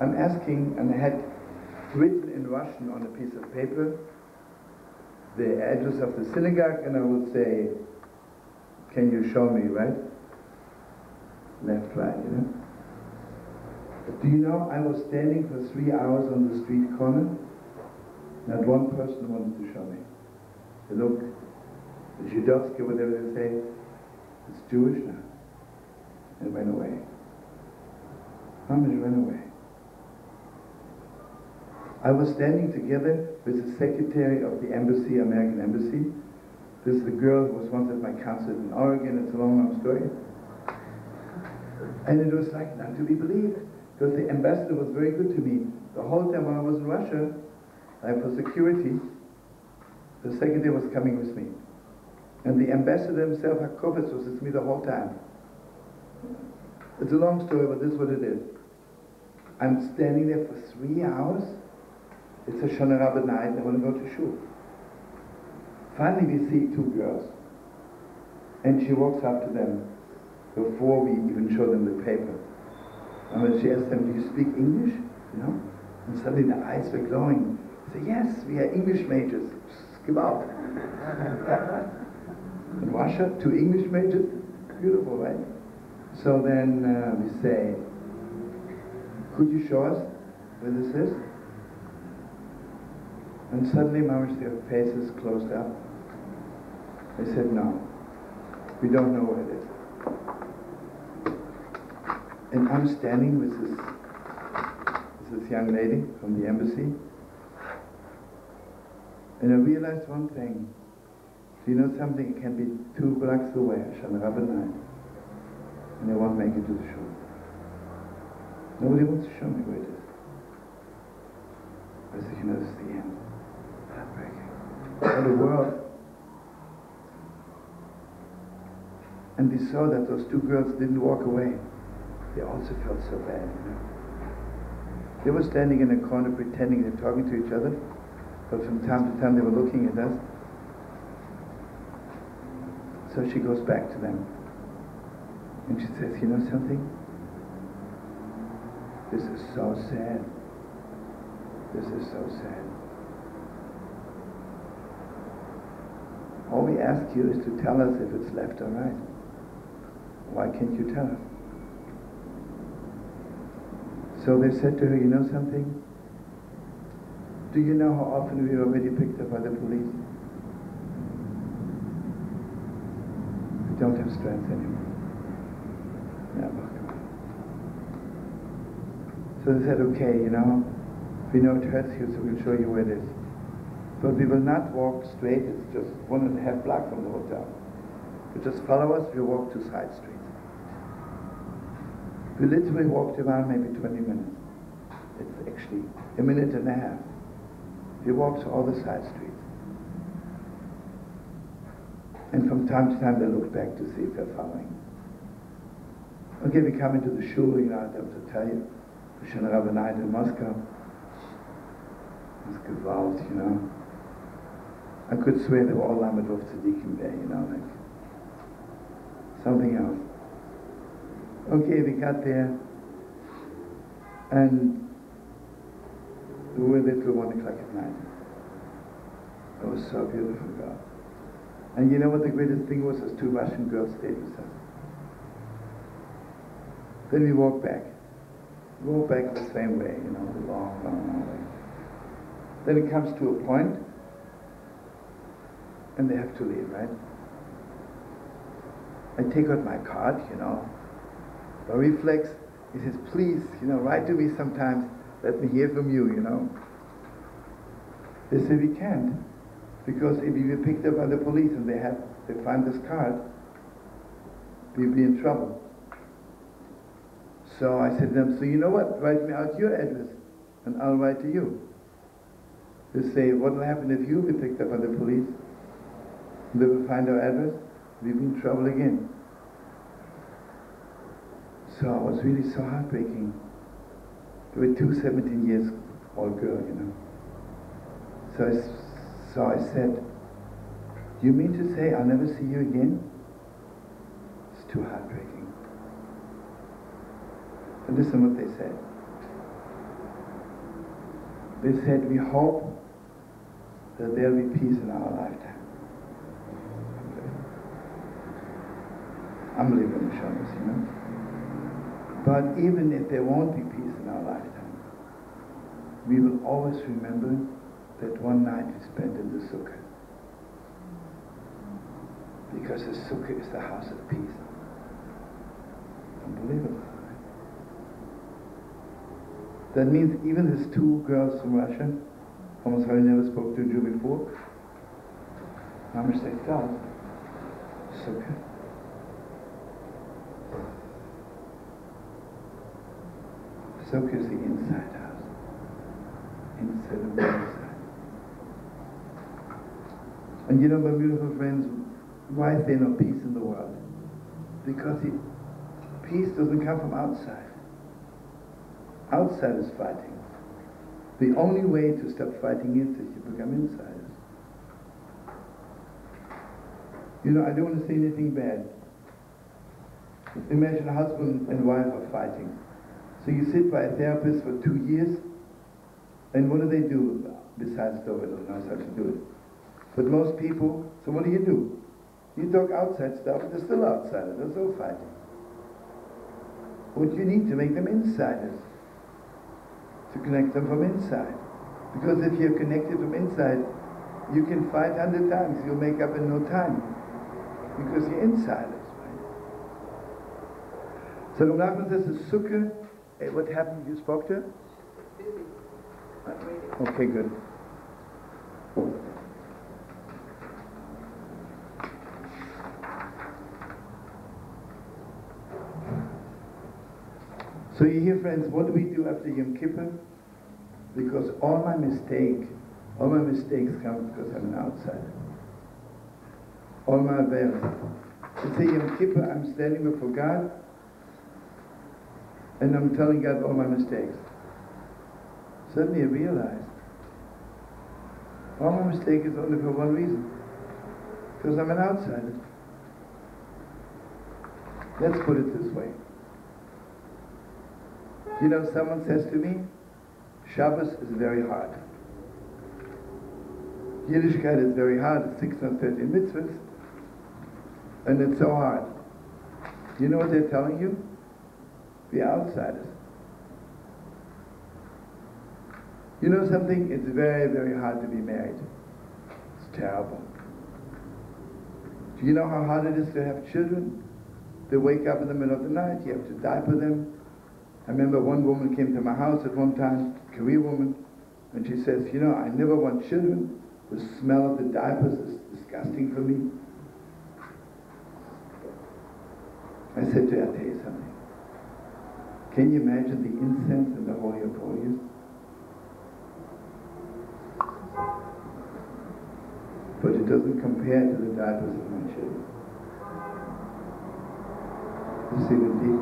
I'm asking, and I had written in Russian on a piece of paper the address of the synagogue, and I would say, can you show me, right? Left, right, you know? Do you know, I was standing for 3 hours on the street corner. Not one person wanted to show me. They look, the Zhidovsky, whatever they say, it's Jewish now. And went away. Amish went away. I was standing together with the secretary of the embassy, American embassy. This is the girl who was once at my consulate in Oregon. It's a long story. And it was like not to be believed, because the ambassador was very good to me. The whole time when I was in Russia, for security, the secretary was coming with me. And the ambassador himself, Hakovitz, was with me the whole time. It's a long story, but this is what it is. I'm standing there for 3 hours. It's a Shana Rabbah night, and I want to go to shul. Finally, we see 2 girls. And she walks up to them before we even show them the paper. And when she asked them, do you speak English? You know? And suddenly the eyes were glowing. They say, yes, we are English majors. Give out. In Russia, 2 English majors? Beautiful, right? So then we say, could you show us where this is? And suddenly, Mamash, their faces closed up. They said, no, we don't know where it is. And I'm standing with this young lady from the embassy, and I realized one thing. Do you know something? It can be 2 blocks away, Hashem Rabbi night, and they won't make it to the shul. Nobody wants to show me where it is. I said, this is the end. Heartbreaking. For the world. And we saw that those 2 girls didn't walk away. They also felt so bad, They were standing in a corner pretending they're talking to each other, but from time to time they were looking at us. So she goes back to them. And she says, you know something? This is so sad. This is so sad. All we ask you is to tell us if it's left or right. Why can't you tell us? So they said to her, you know something? Do you know how often we were already picked up by the police? We don't have strength anymore. Never. So they said, okay, we know it hurts you, so we'll show you where it is. But we will not walk straight, it's just 1.5 blocks from the hotel. You just follow us, we'll walk 2 side streets. We literally walked around maybe 20 minutes. It's actually 1.5 minutes. We walked to all the side streets. And from time to time they look back to see if they're following. Okay, we come into the shul, I have to tell you. Shana Rabbi night in Moscow. It was gewalt, I could swear they were all Lamed Vov Tzadikim there, like something else. Okay, we got there, and we were there till 1 o'clock at night. It was so beautiful, God. And you know what the greatest thing was? Those 2 Russian girls stayed with us. Then we walked back. We walked back the same way, the long way. Then it comes to a point, and they have to leave, right? I take out my card, by reflex, he says, please, write to me sometimes, let me hear from you, They say, we can't, because if we were picked up by the police and they find this card, we'll be in trouble. So I said to them, so you know what, write me out your address, and I'll write to you. They say, what will happen if you be picked up by the police? They will find our address, we'll be in trouble again. So it was really so heartbreaking. There were 2 17-year-old girls, So I said, do you mean to say I'll never see you again? It's too heartbreaking. And listen what they said. They said, we hope that there'll be peace in our lifetime. Unbelievable, Shabbos, But even if there won't be peace in our lifetime, we will always remember that one night we spent in the sukkah. Because the sukkah is the house of peace. Unbelievable. That means even these 2 girls from Russia, almost I never spoke to a Jew before, how much they felt. Sukkah. Sukkah is the inside house. Inside of the inside. And my beautiful friends, why is there no peace in the world? Because peace doesn't come from outside. Outside is fighting. The only way to stop fighting is that you become insiders. I don't want to say anything bad. Imagine a husband and wife are fighting. So you sit by a therapist for 2 years, and what do they do? Besides, nobody knows how to do it. But most people, so what do? You talk outside stuff, they're still outsiders, they're still fighting. What you need to make them insiders. To connect them from inside. Because if you're connected from inside, you can fight 100 times, you'll make up in no time. because you're insiders, right? So Rav Nachman says the sukkah, what happened? You spoke to her? Okay, good. So you hear, friends, what do we do after Yom Kippur? Because all my mistakes come because I'm an outsider. All my averas. Let's say Yom Kippur, I'm standing before God, and I'm telling God all my mistakes. Suddenly I realize, all my mistake is only for one reason. Because I'm an outsider. Let's put it this way. You know, someone says to me, Shabbos is very hard. Yiddishkeit is very hard, it's 613 mitzvahs, and it's so hard. You know what they're telling you? The outsiders. You know something? It's very, very hard to be married. It's terrible. Do you know how hard it is to have children? They wake up in the middle of the night, you have to diaper them. I remember one woman came to my house at one time, a Korean woman, and she says, you know, I never want children. The smell of the diapers is disgusting for me. I said to her, I'll tell you something. Can you imagine the incense in the Holy of Holies? But it doesn't compare to the diapers of my children. You see the deep?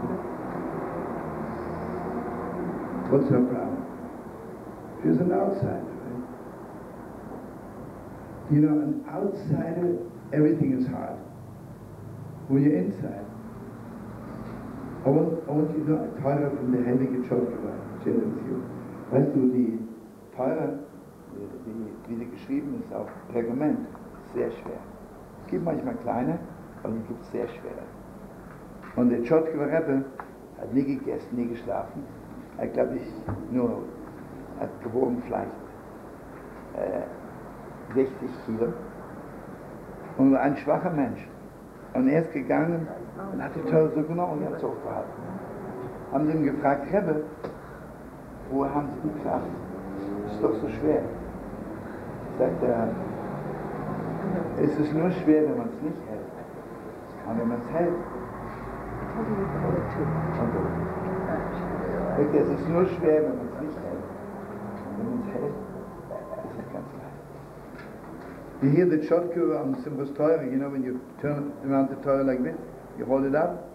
What's her problem? She's an outsider, right? You know, an outsider, everything is hard. When you're inside, I want you to know, Torah from the Heilige Tschotgewa, share it with you. Weißt du, die Torah, wie die geschrieben ist auf Pergament, sehr schwer. Es gibt manchmal kleine, aber es gibt sehr schwere. Und der Tschotgewa Rebbe hat nie gegessen, nie geschlafen. Er glaube ich nur, hat gewogen vielleicht 60 Kilo. Und war ein schwacher Mensch. Und er ist gegangen und hat die Torah so genau und hat es hochgehalten. Haben sie ihn gefragt, Rebbe, wo haben Sie die Kraft? Das ist doch so schwer. Sagt er, es ist nur schwer, wenn man es nicht hält. Aber wenn man es hält, es ist nur schwer, wenn man es nicht hält. Wenn man es hält, ist es ganz leicht. You hear the Tschotgewa on Simchas Torah, you know, when you turn around the Torah like this, you hold it up.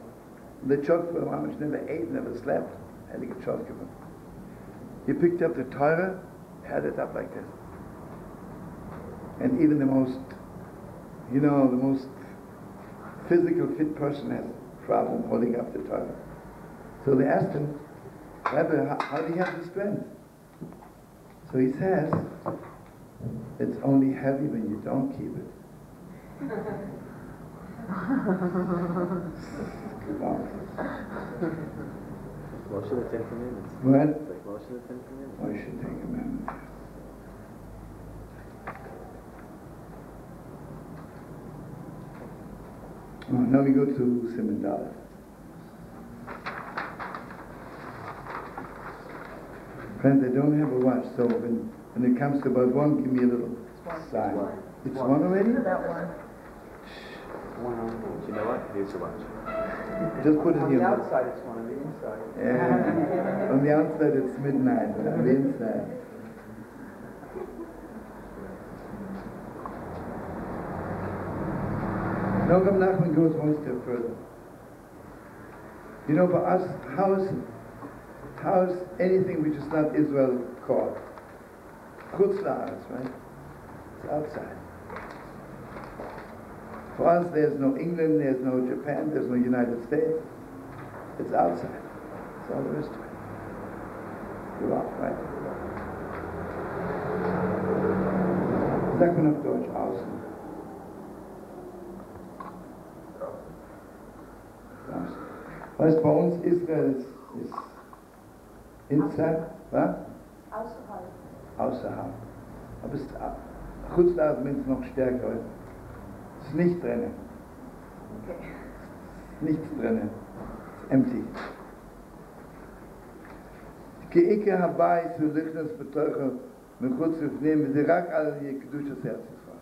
The Tschotgewa, Mamash never ate, never slept. Heilige Tschotgewa. He picked up the Torah, held it up like this. And even the most, you know, the most physical fit person has problem holding up the Torah. So they asked him, Rebbe, how do you have the strength? So he says, it's only heavy when you don't keep it. Moshe the Ten Commandments. What? It's like Moshe the Ten Commandments. Moshe Ten Commandments. Oh, now we go to Siman Dalet. Friends, I don't have a watch, so when it comes to about one, give me a little sign. It's one already? That one. You know what? Here's your watch. Just put it On here. the outside, it's one. On the inside. Yeah. On the outside, it's midnight, but on the inside. Now, Rabbi Nachman goes one step further. You know, for us, how is anything which is not Israel called? Chutz la'aretz, right? It's outside. For us, there's no England, there's no Japan, there's no United States. It's outside. That's all there is to it. You are, right? Sagt man auf Deutsch, außen. Weißt, bei uns Israel ist inside, was? Außerhalb. Außerhalb. Aber es Chutz la'aretz meint noch stärker. Es ist nicht drinnen. Okay. Nichts drin. It's empty. כאיקר הבית הוא לכנס בתוכו מחוץ לפנים, וזה רק על קדוש הסרט ישראל.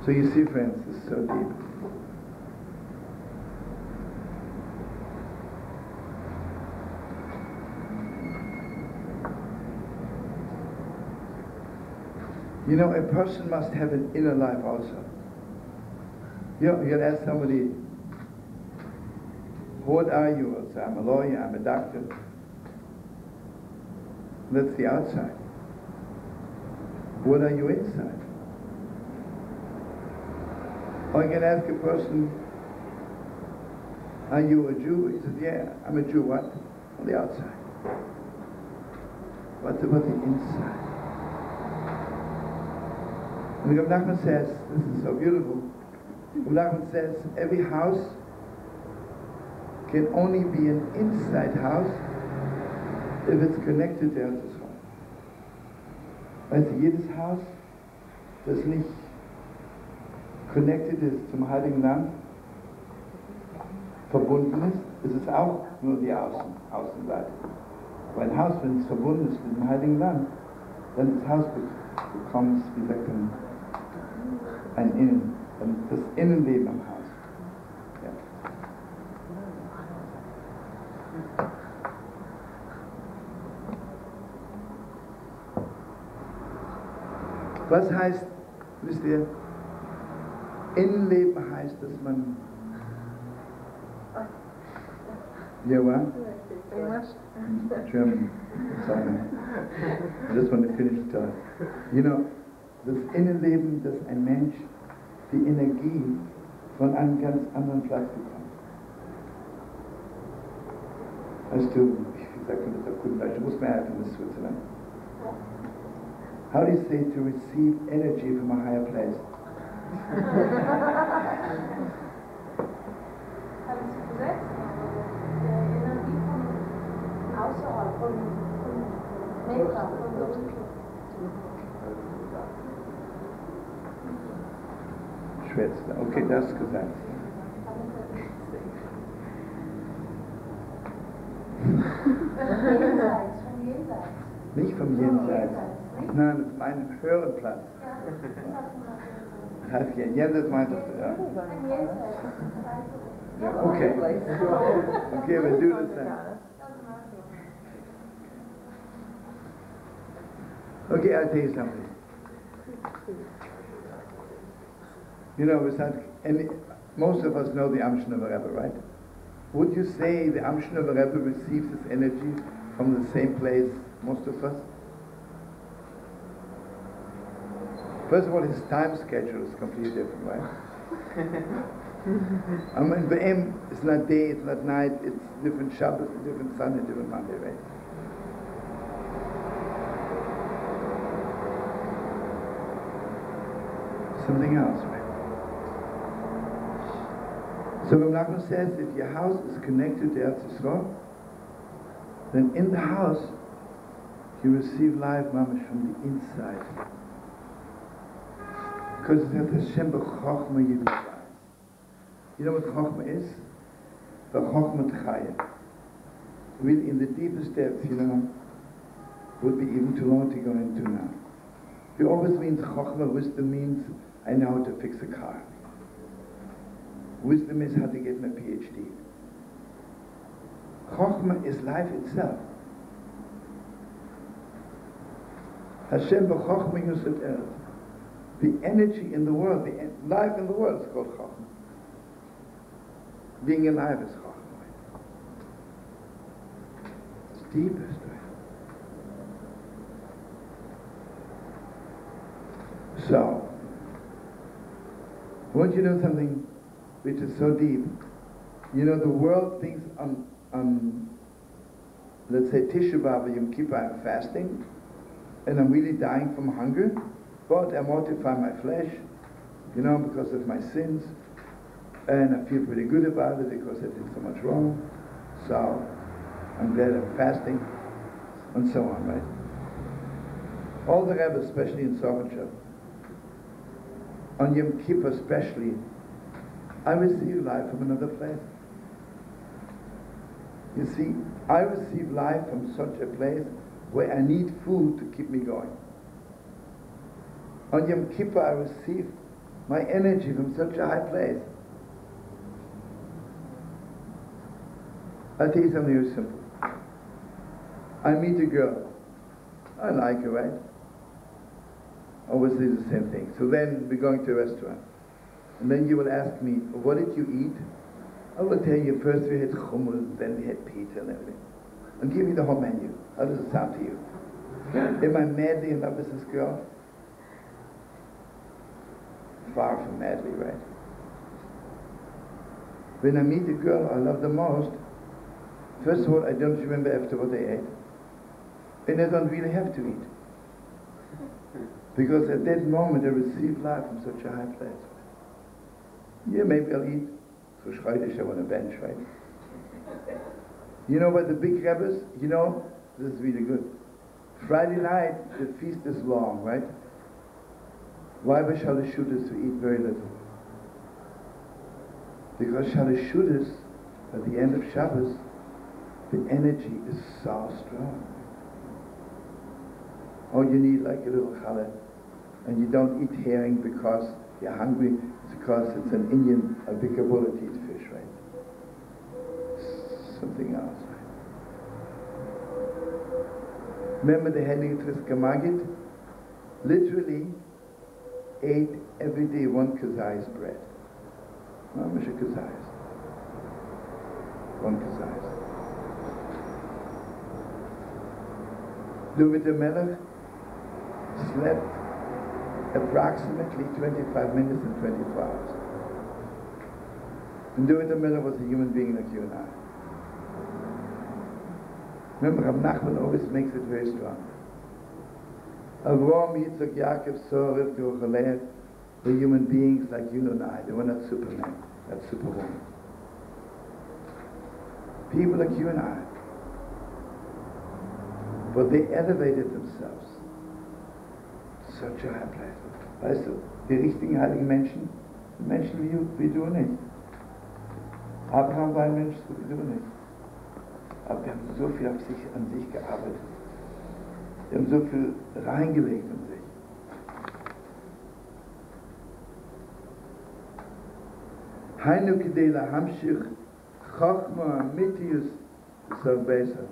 So you see, friends, this is so deep. You know, a person must have an inner life also. You know, you can ask somebody, what are you? I'll say, I'm a lawyer, I'm a doctor. That's the outside. What are you inside? Or you can ask a person, are you a Jew? He says, yeah, I'm a Jew. What? On the outside. What about the inside? And Rabbi Nachman says, this is so beautiful, Rabbi Nachman says, every house can only be an inside house if it's connected to Eretz Yisrael. Weißt du, jedes Haus, das nicht connected ist zum Heiligen Land, verbunden ist, ist es auch nur die Außenseite. Weil ein Haus, wenn es verbunden ist mit dem Heiligen Land, dann das Haus bekommt, wie sagt man, das Innenleben am Haus. Ja. Was heißt, wisst ihr, Innenleben heißt, dass man... Yeah, what? English? German. Sorry. I just want to finish the thought. You know, das Innenleben, dass ein Mensch die Energie von einem ganz anderen Platz bekommt. Weißt du, wie sagt man das auf guten Deutsch? Du musst mir helfen, das ist Switzerland. How do you say to receive energy from a higher place? Haben Sie gesetzt? Energie von außerhalb, von Mekka, von Jerusalem. Schwester. Okay, das gesagt. Jenseits, vom Jenseits. Nicht vom Jenseits. Nein, auf einem höheren Platz. Das heißt, Jenseits meint das, ja. Ein Jenseits. Ja, okay. Okay, we'll do this then. Okay, I'll tell you something. You know, most of us know the Amshnover Rebbe, right? Would you say the Amshnover Rebbe receives his energy from the same place most of us? First of all, his time schedule is completely different, right? I mean, for him, it's not day, it's not night, it's different Shabbos, different Sunday, different Monday, right? Something else, right? So Rabbi Nachman says, if your house is connected to Eretz Yisrael, then in the house, you receive life, mamash, from the inside. Because it says, Hashem b'chochma yidusai. You know what chochma is? The chochma t'chaya. Really, in the deepest depths, you know, would be even too long to go into now. It always means chochma, wisdom means, I know how to fix a car. Wisdom is how to get my PhD. Chochmah is life itself. Hashem b'chochmah yusad eretz. The energy in the world, the life in the world is called chochmah. Being alive is chochmah. It's deepest, right? So, I want you to know something which is so deep. You know, the world thinks on let's say Tisha B'Av or Yom Kippur, I'm fasting, and I'm really dying from hunger, but I mortify my flesh, you know, because of my sins, and I feel pretty good about it because I did so much wrong. So, I'm glad I'm fasting, and so on, right? All the Rebbe, especially in Soviet, on Yom Kippur especially, I receive life from another place. You see, I receive life from such a place where I need food to keep me going. On Yom Kippur, I receive my energy from such a high place. I'll tell you something very simple. I meet a girl. I like her, right? Obviously, it's the same thing. So then we're going to a restaurant. And then you will ask me, what did you eat? I will tell you, first we had hummus, then we had pizza and everything. I'll give you the whole menu. How does it sound to you? Am I madly in love with this girl? Far from madly, right? When I meet a girl I love the most, first of all, I don't remember after what I ate. And I don't really have to eat. Because at that moment I receive life from such a high place. Yeah, maybe I'll eat. So Schreidisch on a bench, right? You know what the big Rebbes, you know, this is really good. Friday night, the feast is long, right? Why by Shalashudis we eat very little? Because Shalashudis, at the end of Shabbos, the energy is so strong. All you need like a little challah, and you don't eat herring because you're hungry, it's because it's an Indian, a big Kabbalah to eat fish, right? Something else, right? Remember the Henry Triska Magid? Literally ate every day one kazayas bread. Mamish kazayas. One kazayas. David the Melech slept approximately 25 minutes and 24 hours. And David the Melech was a human being like you and I. Remember, Rav Nachman always makes it very strong. Avraham, Yitzchak, Yaakov, Sarah, Rivka, were human beings like you and I. They were not Superman, not Superwoman. People like you and I. But they elevated themselves to such a high place. Weißt du, die richtigen heiligen Menschen, Menschen wie du nicht. Abraham war ein Mensch, so wie du nicht. Aber wir haben so viel an sich gearbeitet. Wir haben so viel reingelegt in sich. Heinu kidei lahamshich chochma amitius sarbeisa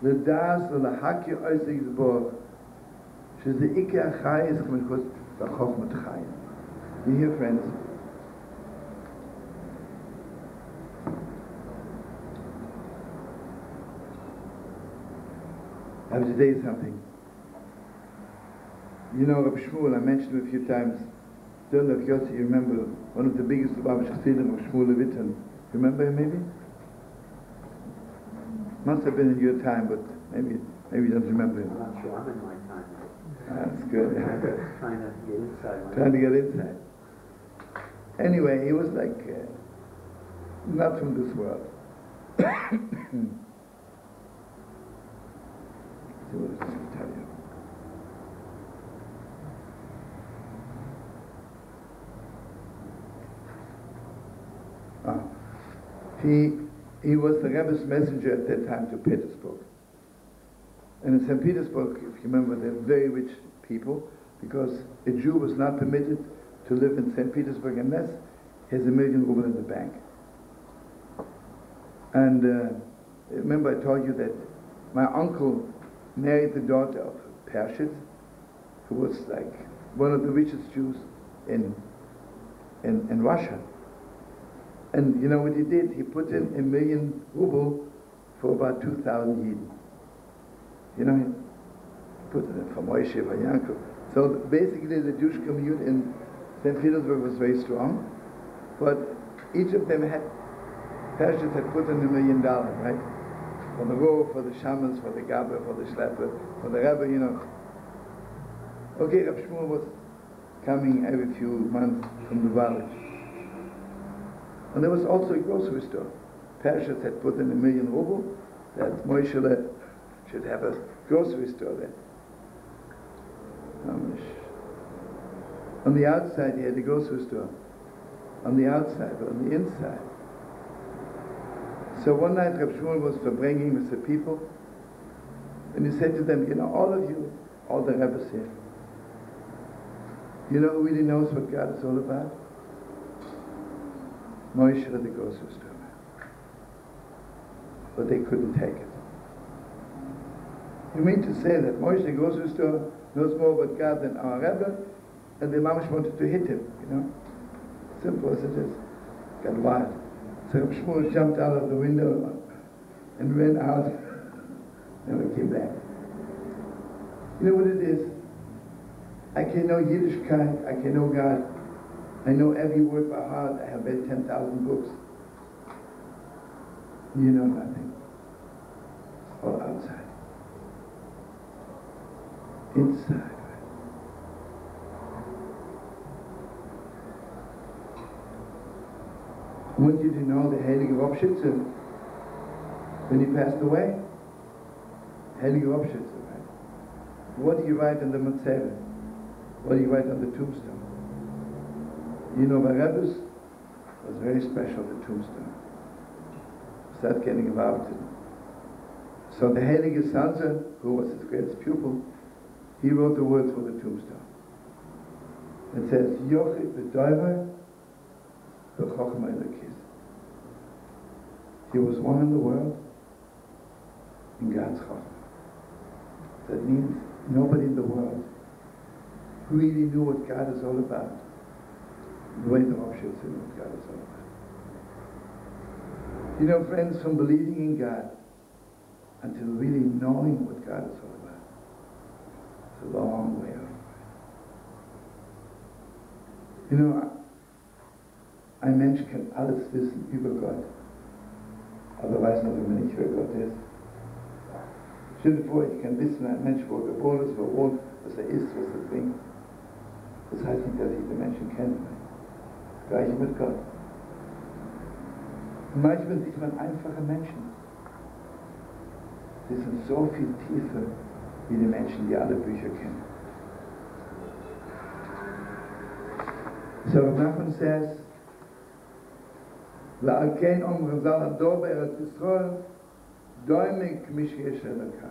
ledas ולהכיר עסק יזבוך שזה עיקר החייס כמנחוס בחוכמת חיים. You hear, friends? I have to tell you something. You know, Rabbi Shmuel, I mentioned him a few times. Don't know if Yossi, you remember one of the biggest Lubavitch Chassidim, Rabbi Shmuel Levitin. Remember him, maybe? Must have been in your time, but maybe you don't remember him. I'm not sure. I'm in my time. That's good. Trying to get inside. Trying to get inside. Anyway, he was like not from this world. See what I was going to tell you. He was the Rebbe's messenger at that time to Petersburg. And in St. Petersburg, if you remember, they're very rich people, because a Jew was not permitted to live in St. Petersburg unless he has $1 million ruble in the bank. And remember I told you that my uncle married the daughter of Pershid, who was like one of the richest Jews in Russia. And you know what he did? He put in $1 million ruble for about 2,000 Yidden. You know, he put it in for Moshe, for Yankov. So basically the Jewish community in St. Petersburg was very strong, but each of them had, Pershid had put in $1 million, right? For the Rov, for the Shamans, for the Gabba, for the Schlepper, for the Rebbe, you know. Okay, Rabbi Shmuel was coming every few months from the village. And there was also a grocery store. Pershid had put in $1 million ruble, that Moshe should have a grocery store there. On the outside he had a grocery store. On the outside, but on the inside. So one night Rabbi Shlomo was verbringing with the people, and he said to them, you know, all of you, all the Rebbes here, you know who really knows what God is all about? Moshe at the grocery store. But they couldn't take it. You mean to say that Moshe at the grocery store knows more about God than our Rebbe, and the Mamash wanted to hit him, you know? Simple as it is. Got wild. So Rabbi Shmuel jumped out of the window and ran out, never came back. You know what it is? I can know Yiddishkeit, I can know God, I know every word by heart, I have read 10,000 books. You know nothing. It's all outside. Inside. I want you to know the Heilige Ropshitzer, when he passed away, Heilige Ropshitzer, right? What do you write on the Matzeret? What do you write on the tombstone? You know, by Rebbe's was very special, the tombstone. Start getting involved in it. So the Heilige Sanzer, who was his greatest pupil, he wrote the words for the tombstone. It says, Yochid b'doiver b'chochma elokis. He was one in the world in God's chochma. That means nobody in the world really knew what God is all about. The way the Ropshitzer knew what God is all about. You know, friends, from believing in God until really knowing what God is all about, it's a long way off. You know, ein Mensch kann alles wissen über Gott, aber weiß noch immer nicht, wer Gott ist. Stell dir vor, ich kann wissen, ein Mensch, wo er geboren ist, wo er wohnt, was er isst, was er trinkt. Das heißt nicht, dass ich den Menschen kenne. Gleich mit Gott. Und manchmal sieht man einfache Menschen. Sie sind so viel tiefer wie die Menschen, die alle Bücher kennen. So Nachman says, ועל כן אומרים חז"ל, הדור בארץ ישראל דומה כמי שיש אלוקה.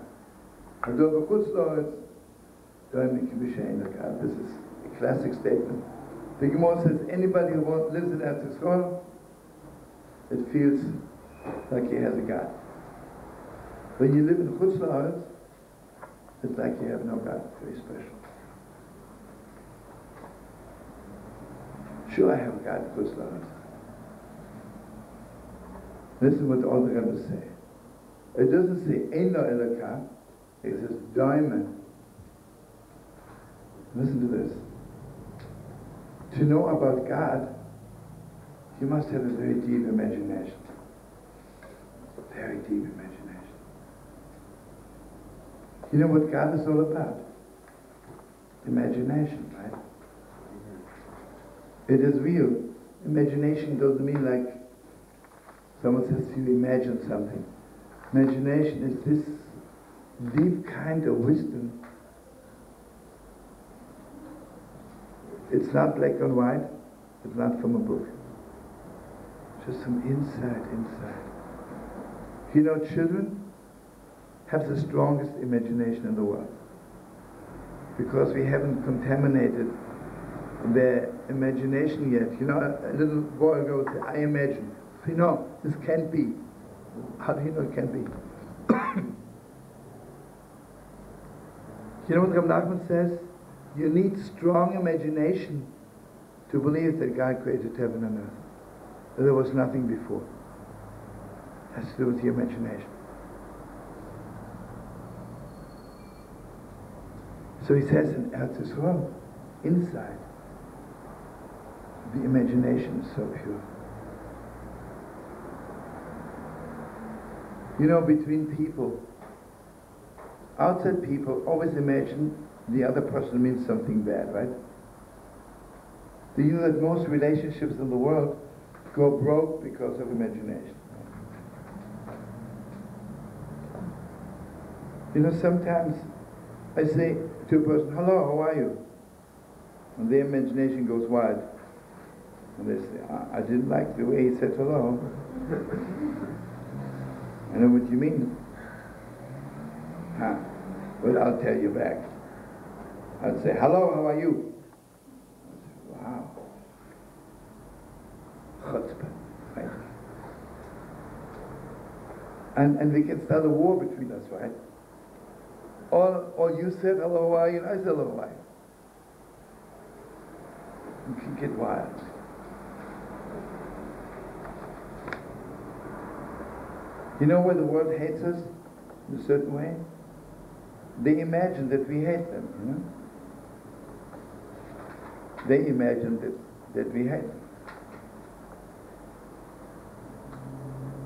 הדור בחוץ לארץ דומה כמי שאין אלוקה. This is a classic statement. The Gemara says anybody who lives in Eretz Yisrael, it feels like he has a God. When you live in Chutz La'aretz, it's like you have no God. It's very special. Sure, I have a God in Chutz La'aretz. Listen what all the Rebbes say. It doesn't say Ein Lo Elokah, it says Daima. Listen to this. To know about God, you must have a very deep imagination. A very deep imagination. You know what God is all about? Imagination, right? It is real. Imagination doesn't mean like someone says you imagine something. Imagination is this deep kind of wisdom. It's not black and white. It's not from a book. Just from inside. You know, children have the strongest imagination in the world because we haven't contaminated their imagination yet. You know, a little boy goes, I imagine. You know, this can't be. How do you know it can't be? You know what Rabbi Nachman says? You need strong imagination to believe that God created heaven and earth. That there was nothing before. It has to do with your imagination. So he says in Eretz Yisrael, inside, the imagination is so pure. You know, between people, outside people always imagine the other person means something bad, right? Do you know that most relationships in the world go broke because of imagination? You know, sometimes I say to a person, hello, how are you? And their imagination goes wild. And they say, I didn't like the way he said hello. I know what you mean. Well, I'll tell you back. I'd say, hello, how are you? I'd say, wow. Chutzpah, right? And we can start a war between us, right? Or you said hello, how are you? And I said hello, how are you? You can get wild. You know why the world hates us in a certain way? They imagine that we hate them, you know? They imagine that we hate them.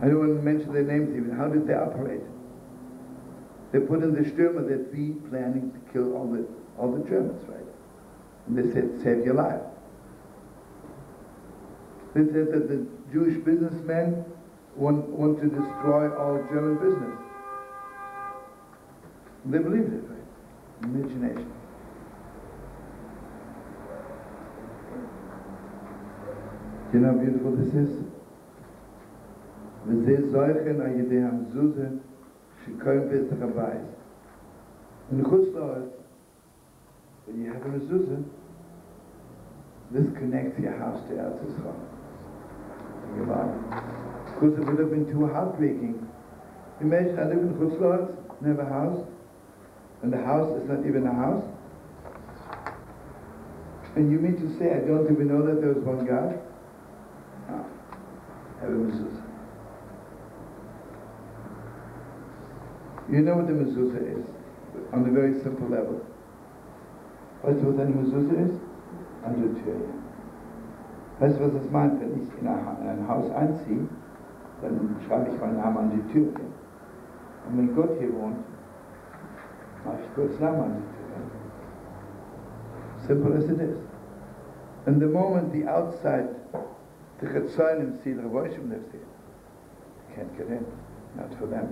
I don't want to mention their names even. How did they operate? They put in the Stürmer that we planning to kill all the Germans, right? And they said, save your life. They said that the Jewish businessmen want to destroy all German business. They believed it, right? Imagination. Do you know how beautiful this is? וזה זויכן על ידי המזוזה שקוראים פסח הבית. In חוץ לארץ, when you have a mezuzah, this connects your house to Eretz Yisrael. Think about it. Because it would have been too heartbreaking. Imagine I live in Chutz La'aretz, never a house, and the house is not even a house. And you mean to say I don't even know that there is one God? No. Have a mezuzah. You know what the mezuzah is, on a very simple level. Weißt du, was eine Mezuzah ist? An der Tür. Weißt du, was das meint? Wenn ich in ein Haus einziehe, dann schreibe ich meinen Namen an die Tür. Und wenn Gott hier wohnt, mache ich Gottes Namen an die Tür. Simple as it is. And the moment the outside, the Chetzonim see the Revoshim lives here, they can't get in. Not for them.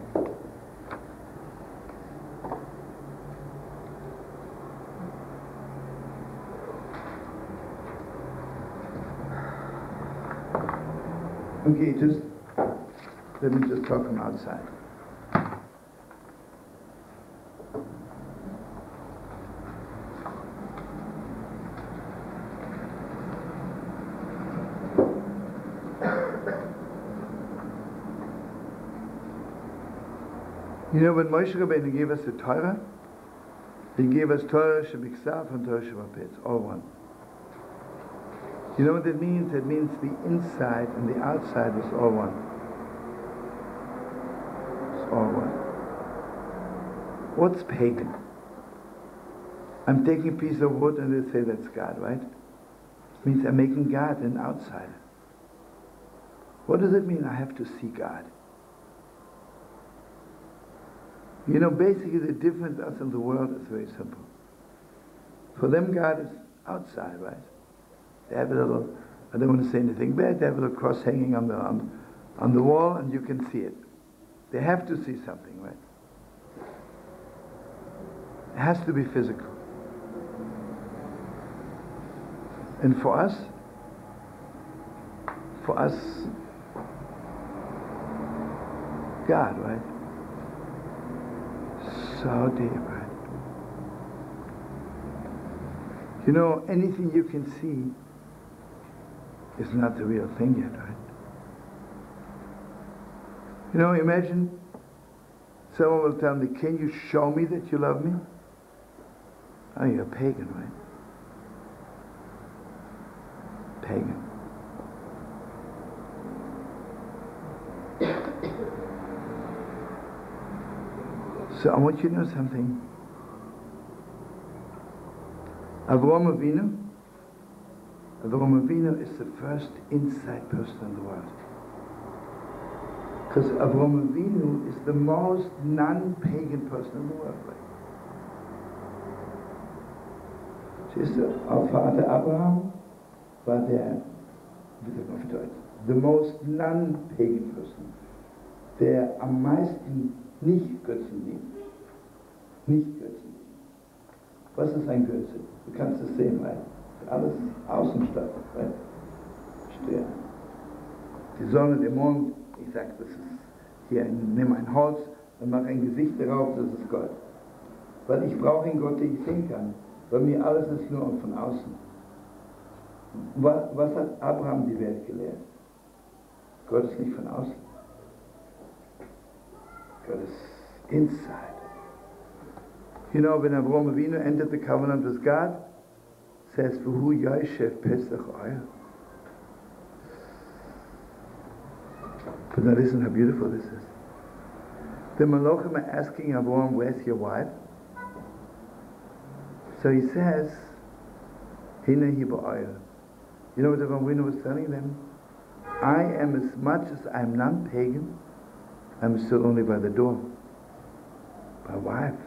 Okay, let me just talk from outside. You know, when Moshe Rabbeinu gave us the Torah, he gave us Torah Shebiksav and Torah Shebapetz, all one. You know what that means? That means the inside and the outside is all one. It's all one. What's pagan? I'm taking a piece of wood and they say that's God, right? It means I'm making God an outsider. What does it mean I have to see God? You know, basically the difference us in the world is very simple. For them, God is outside, right? They have a little, I don't want to say anything bad, they have a little cross hanging on the wall and you can see it. They have to see something, right? It has to be physical. And for us, God, right? So deep, right? You know, anything you can see is not the real thing yet, right? You know, imagine someone will tell me, can you show me that you love me? Oh, you're a pagan, right? Pagan. So I want you to know something. Avraham Avinu is the first inside person in the world. Because Avraham Avinu is the most non-pagan person in the world, right? Siehst du, our father Abraham war wie sagt man auf Deutsch, the most non-pagan person, der am meisten nicht Götzen liebt. Nicht Götzen. Was ist ein Götze? Du kannst es sehen, right? Alles außen statt, right? Stehen. Die Sonne, der Mond, ich sage, das ist hier, nimm ein Holz und mach ein Gesicht darauf, das ist Gott. Weil ich brauche einen Gott, den ich sehen kann. Bei mir alles ist nur von außen. Was hat Abraham die Welt gelehrt? Gott ist nicht von außen. Gott is inside. You know, when Avraham Avinu entered the covenant with God, says, "V'hu Yoshev Pesach Oil." But now listen how beautiful this is. The Malachim are asking Avraham, "Where's your wife?" So he says, "Hina hi ba'oil." You know what Avraham Avinu was telling them? I am, as much as I'm non-pagan, I'm still only by the door. My wife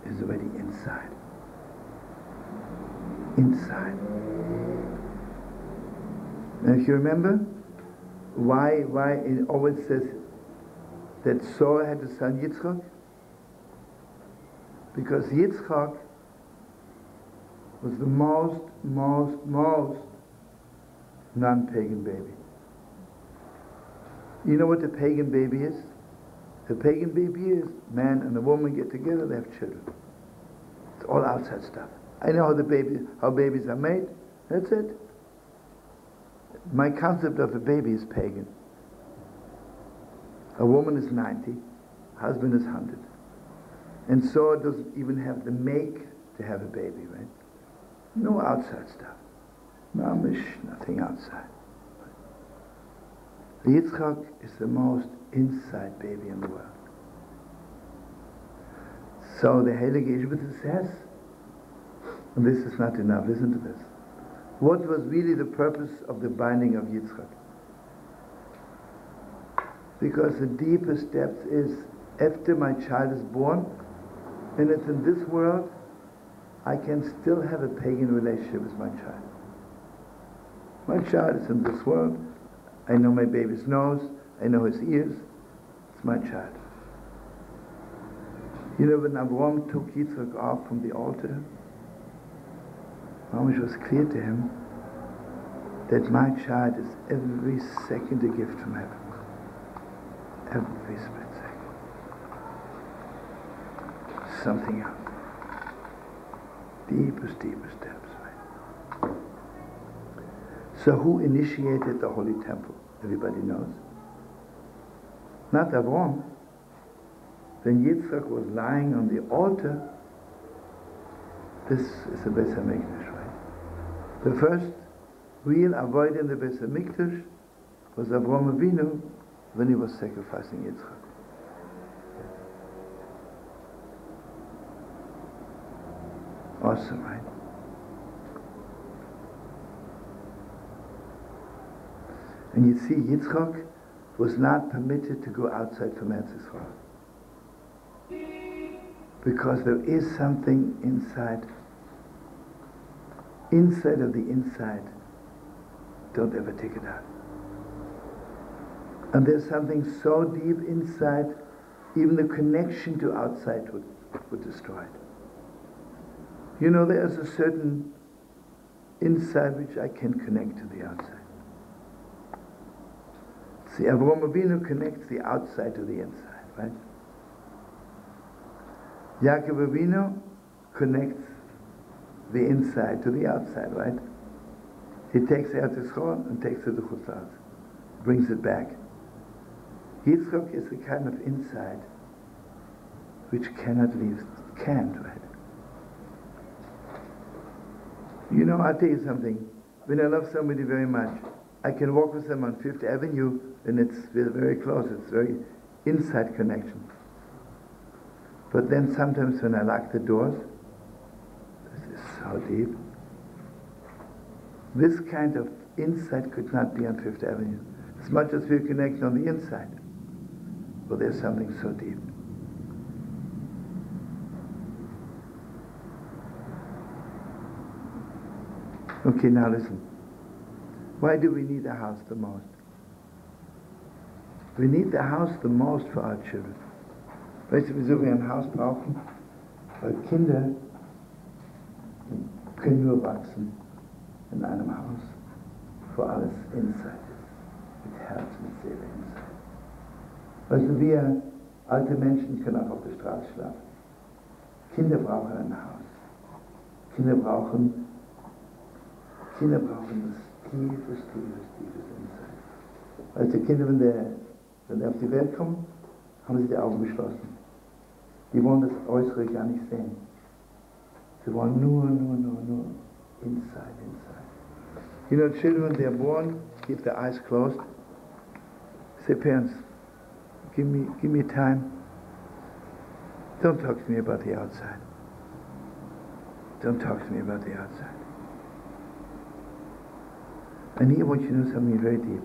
is already inside. Inside. And if you remember, why it always says that Sarah had a son Yitzchak? Because Yitzchak was the most non-pagan baby. You know what the pagan baby is? The pagan baby is man and a woman get together, they have children. It's all outside stuff. I know how babies are made. That's it. My concept of a baby is pagan. A woman is 90, husband is 100. And so it doesn't even have the make to have a baby, right? No outside stuff. Mamish, nothing outside. Yitzchak is the most inside baby in the world. So the Heilige Ishbitz says, and this is not enough, listen to this. What was really the purpose of the binding of Yitzchak? Because the deepest depth is, after my child is born, and it's in this world, I can still have a pagan relationship with my child. My child is in this world. I know my baby's nose. I know his ears. It's my child. You know, when Avraham took Yitzchak off from the altar, it was clear to him that my child is every second a gift from heaven. Every split second. Something else. Deepest depths, right? So who initiated the Holy Temple? Everybody knows. Not Avraham. When Yitzchak was lying on the altar, this is the Beis HaMikdash, right? The first real avoid in the Beis HaMikdash was Avraham Avinu when he was sacrificing Yitzchak. Awesome, right? And you see, Yitzchak was not permitted to go outside from Eretz Yisrael. Because there is something inside of the inside. Don't ever take it out. And there's something so deep inside, even the connection to outside would destroy it. You know, there's a certain inside which I can connect to the outside. See, Avraham Avinu connects the outside to the inside, right? Yaakov Avinu connects the inside to the outside, right? He takes Eretz Yisrael and takes it to Chutz La'aretz, brings it back. Yitzchak is the kind of inside which cannot leave, can't, right? You know, I'll tell you something. When I love somebody very much, I can walk with them on Fifth Avenue and we're very close, it's very inside connection. But then sometimes when I lock the doors, this is so deep. This kind of insight could not be on Fifth Avenue. As much as we're connected on the inside, but there's something so deep. Okay, now listen. Why do we need a house the most? We need the house the most for our children. Weißt du, wieso wir ein Haus brauchen? Weil Kinder können nur wachsen in einem Haus, wo alles inside ist, mit Herz, mit Seele inside. Weißt du, wir alte Menschen können auch auf der Straße schlafen. Kinder brauchen ein Haus. Kinder brauchen das tiefes Inside. Weißt du, Kinder, wenn die auf die Welt kommen, haben sie die Augen geschlossen. Die wollen das Äußere gar nicht sehen. Sie wollen nur inside. You know, children, when they're born, keep their eyes closed. Say, parents, give me time. Don't talk to me about the outside. Don't talk to me about the outside. And here I want you to know something very deep.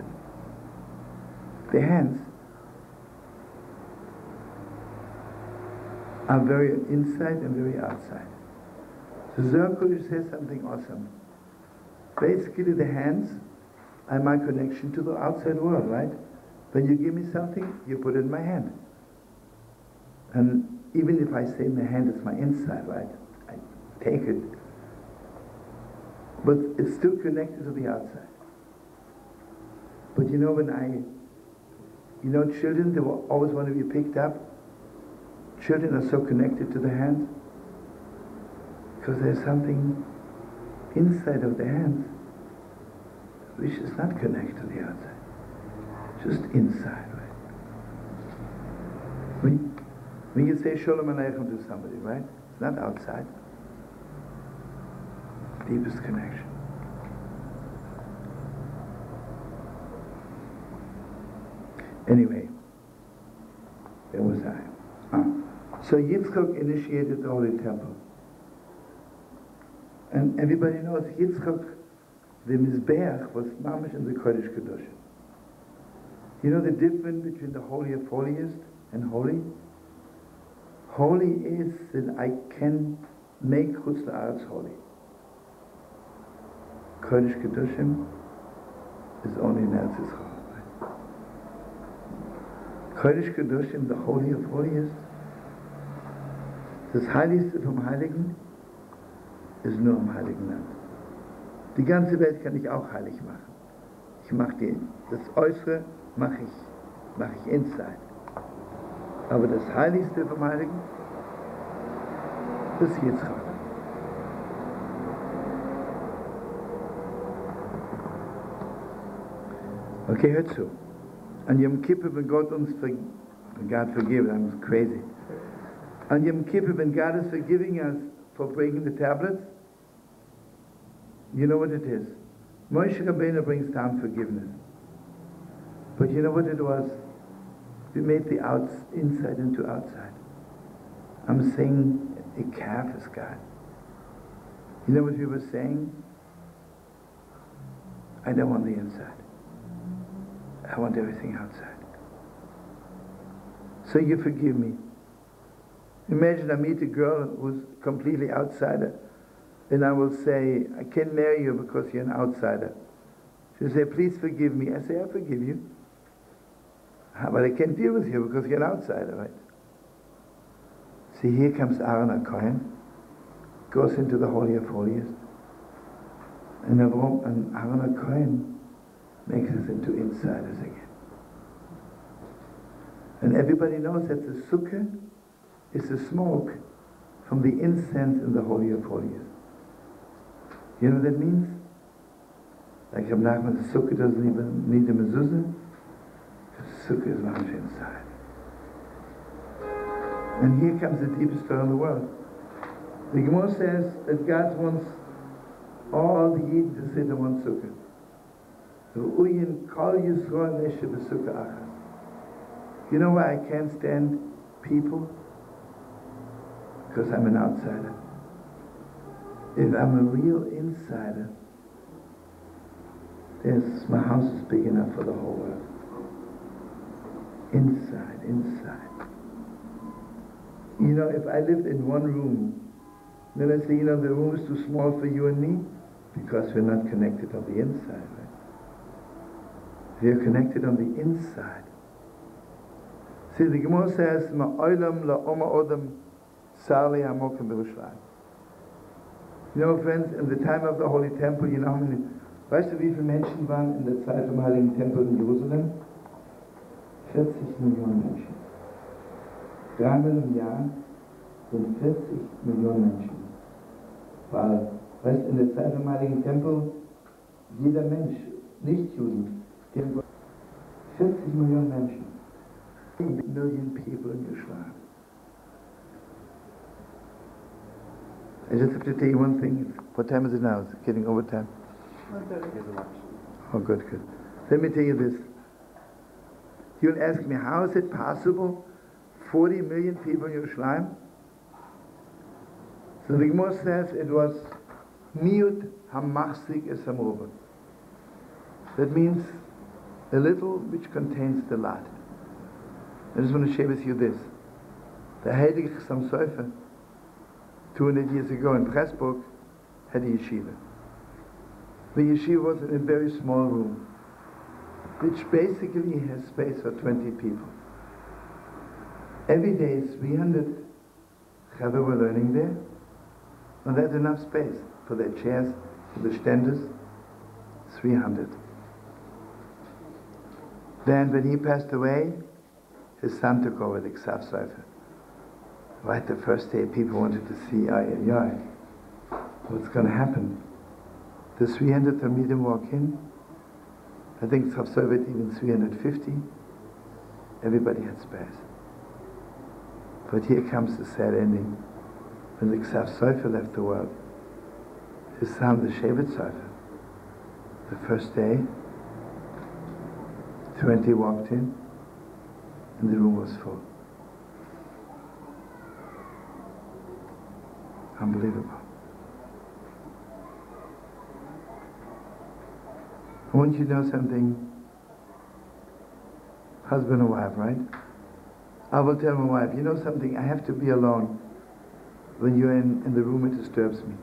The hands are very inside and very outside. So Zohar Kodesh says something awesome. Basically, the hands are my connection to the outside world, right? When you give me something, you put it in my hand. And even if I say my hand is my inside, right? I take it. But it's still connected to the outside. But you know, children, they will always want to be picked up. Children are so connected to the hands because there's something inside of the hands which is not connected to the outside, just inside, right? When you say Shalom Aleichem to somebody, right? It's not outside. Deepest connection. Anyway, where was I? So Yitzchak initiated the Holy Temple. And everybody knows Yitzchak, the Mizbeach, was mamish in the Kodesh Kedoshim. You know the difference between the Holy of Holiest and Holy? Holy is that I can make Chutz La'aretz holy. Kodesh Kedoshim is only in Eretz Yisrael. Kodesh Kedoshim, the Holy of Holiest, das Heiligste vom Heiligen, ist nur im Heiligen Land. Die ganze Welt kann ich auch heilig machen. Ich mache das Äußere mache ich inside. Aber das Heiligste vom Heiligen, das ist Yitzchak. Okay, hört zu. An Yom Kippur, wenn God forgive, I'm crazy. On Yom Kippur, when God is forgiving us for breaking the tablets, you know what it is? Moshe Rabbeinu brings down forgiveness. But you know what it was? We made the inside into outside. I'm saying a calf is God. You know what we were saying? I don't want the inside. I want everything outside. So you forgive me. Imagine I meet a girl who's completely outsider, and I will say, I can't marry you because you're an outsider. She'll say, please forgive me. I say, I forgive you. But I can't deal with you because you're an outsider, right? See, here comes Aaron HaKohen, goes into the Holy of Holiest, and Aaron HaKohen makes us into insiders again. And everybody knows that the sukkah is the smoke from the incense in the Holy of Holiest. You know what that means? Like Rabbi Nachman, the sukkah doesn't even need a mezuzah. The sukkah is much inside. And here comes the deepest story in the world. The Gemara says that God wants all the Yidden to sit in one sukkah. You know why I can't stand people? Because I'm an outsider. If I'm a real insider, my house is big enough for the whole world. Inside. You know, if I lived in one room, then I say, you know, the room is too small for you and me, because we're not connected on the inside, right? We are connected on the inside. See, the Gemara says, "Ma'olam la'oma odam Sali Amokim Yerushalayim. You know, friends, in the time of the Holy Temple, you know how many, weißt du, wie viele Menschen waren in der Zeit vom Heiligen Tempel in Jerusalem? 40 Millionen Menschen. 3 im Jahr sind 40 Millionen Menschen. Weil, weißt du, in der Zeit vom Heiligen Tempel, jeder Mensch, Nicht-Juden, 40 Millionen Menschen. A million people in Yerushalayim. I just have to tell you one thing. What time is it now? It's getting over time. Oh, good. Let me tell you this. You'll ask me, how is it possible 40 million people in Yerushalayim? So the Gemara says it was miut hamachzik es hamruba. That means a little which contains the lot. I just want to share with you this. The Heilige Chassam Sofer, 200 years ago in Pressburg, had a yeshiva. The yeshiva was in a very small room, which basically has space for 20 people. Every day 300 Chavre were learning there, and there's enough space for their chairs, for the stenders, 300. Then when he passed away, his son took over the Ksav Sofer. Right the first day, people wanted to see, what's going to happen? The 300 Talmidim walk in. I think Ksav Sofer even 350. Everybody had space. But here comes the sad ending. When the Ksav Sofer left the world, his son, the Shevet Sofer, the first day, 20 walked in, and the room was full. Unbelievable. I want you to know something. Husband and wife, right? I will tell my wife, you know something, I have to be alone. When you're in the room, it disturbs me.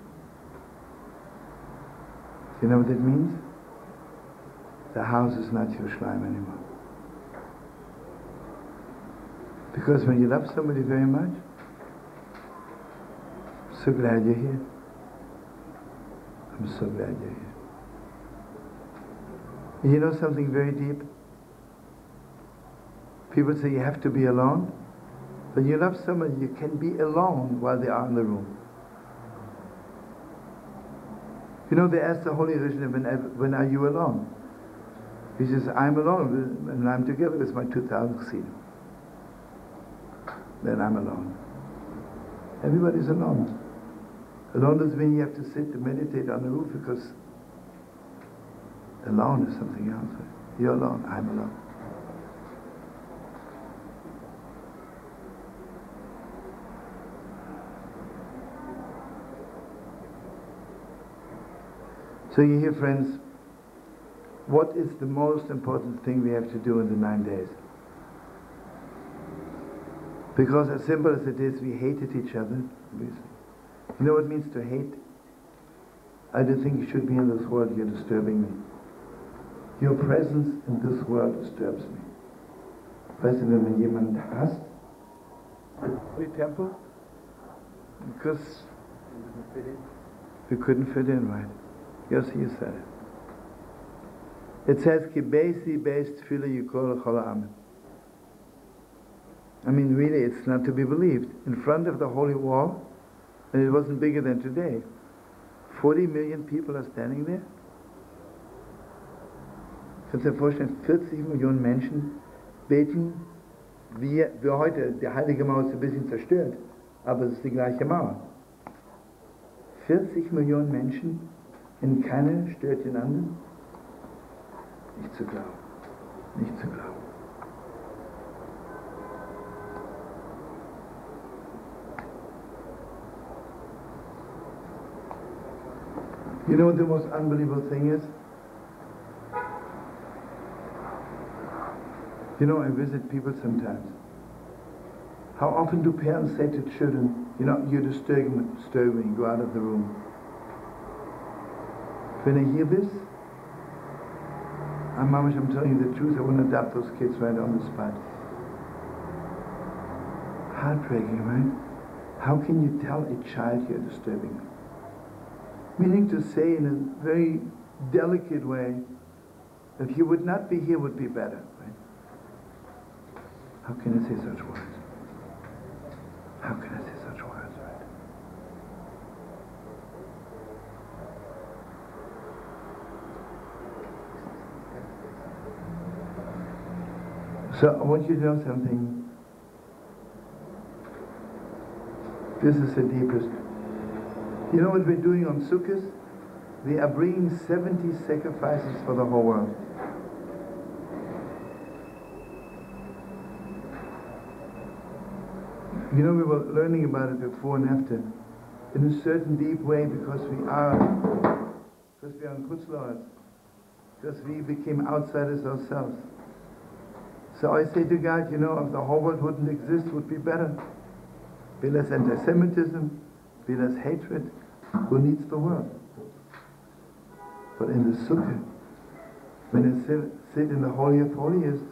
You know what that means? The house is not Yerushalayim anymore. Because when you love somebody very much, I'm so glad you're here. I'm so glad you're here. And you know something very deep? People say you have to be alone. When you love someone, you can be alone while they are in the room. You know, they ask the Holy Rishon, when are you alone? He says, I'm alone, and I'm together with my 2,000 chassidim. Then I'm alone. Everybody's alone. Alone doesn't mean you have to sit and meditate on the roof, because alone is something else. You're alone, I'm alone. So you hear, friends, what is the most important thing we have to do in the 9 days? Because as simple as it is, we hated each other, obviously. You know what it means to hate? I don't think you should be in this world, you're disturbing me. Your presence in this world disturbs me. Weißt du, wenn man jemanden hasst, the temple, because we couldn't fit in, right? Yes, you said it. It says, Ki beisi beis tefillah yukol l'chol ha'amim. I mean, really, it's not to be believed. In front of the holy wall, and it wasn't bigger than today, 40 million people are standing there. Kannst du dir vorstellen, 40 Millionen Menschen beten, wie heute. Die Heilige Mauer ist ein bisschen zerstört, aber es ist die gleiche Mauer. 40 Millionen Menschen, und keiner stört den anderen? Nicht zu glauben. Nicht zu glauben. You know what the most unbelievable thing is? You know, I visit people sometimes. How often do parents say to children, you know, you're disturbing, go out of the room. When I hear this, I'm telling you the truth, I want to adopt those kids right on the spot. Heartbreaking, right? How can you tell a child you're disturbing them? Meaning to say in a very delicate way that he would not be here would be better, right? How can I say such words? How can I say such words, right? So I want you to know something. This is the deepest. You know what we're doing on Sukkot? We are bringing 70 sacrifices for the whole world. You know, we were learning about it before and after, in a certain deep way, because we are on Kutzlaas, because we became outsiders ourselves. So I say to God, you know, if the whole world wouldn't exist, would be better. Be less anti-Semitism, be less hatred. Who needs the world? But in the Sukkah, when I sit in the Holy of Holiest,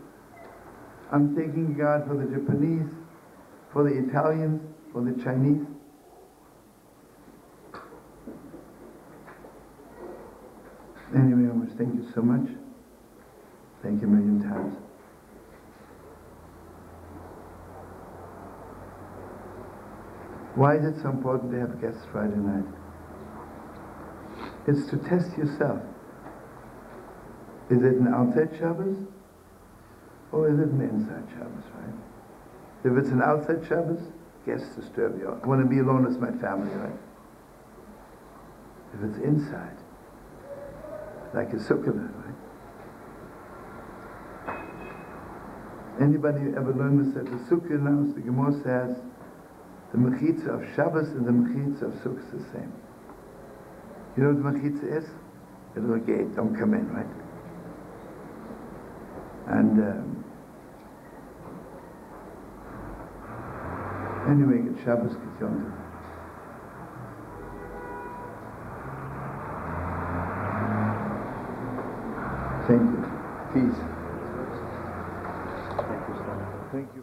I'm thanking God for the Japanese, for the Italians, for the Chinese. Anyway, I must thank you so much. Thank you a million times. Why is it so important to have guests Friday night? It's to test yourself. Is it an outside Shabbos? Or is it an inside Shabbos, right? If it's an outside Shabbos, guests disturb you. I want to be alone with my family, right? If it's inside, like a sukkah, right? Anybody ever learn this at the sukkah now? The Gemara says the mechitza of Shabbos and the mechitza of sukkah is the same. You know what the mechitza is? A little gate, don't come in, right? And anyway, get Shabbos, get Yom Tov. Thank you. Peace. Thank you, Shlomo. Thank you.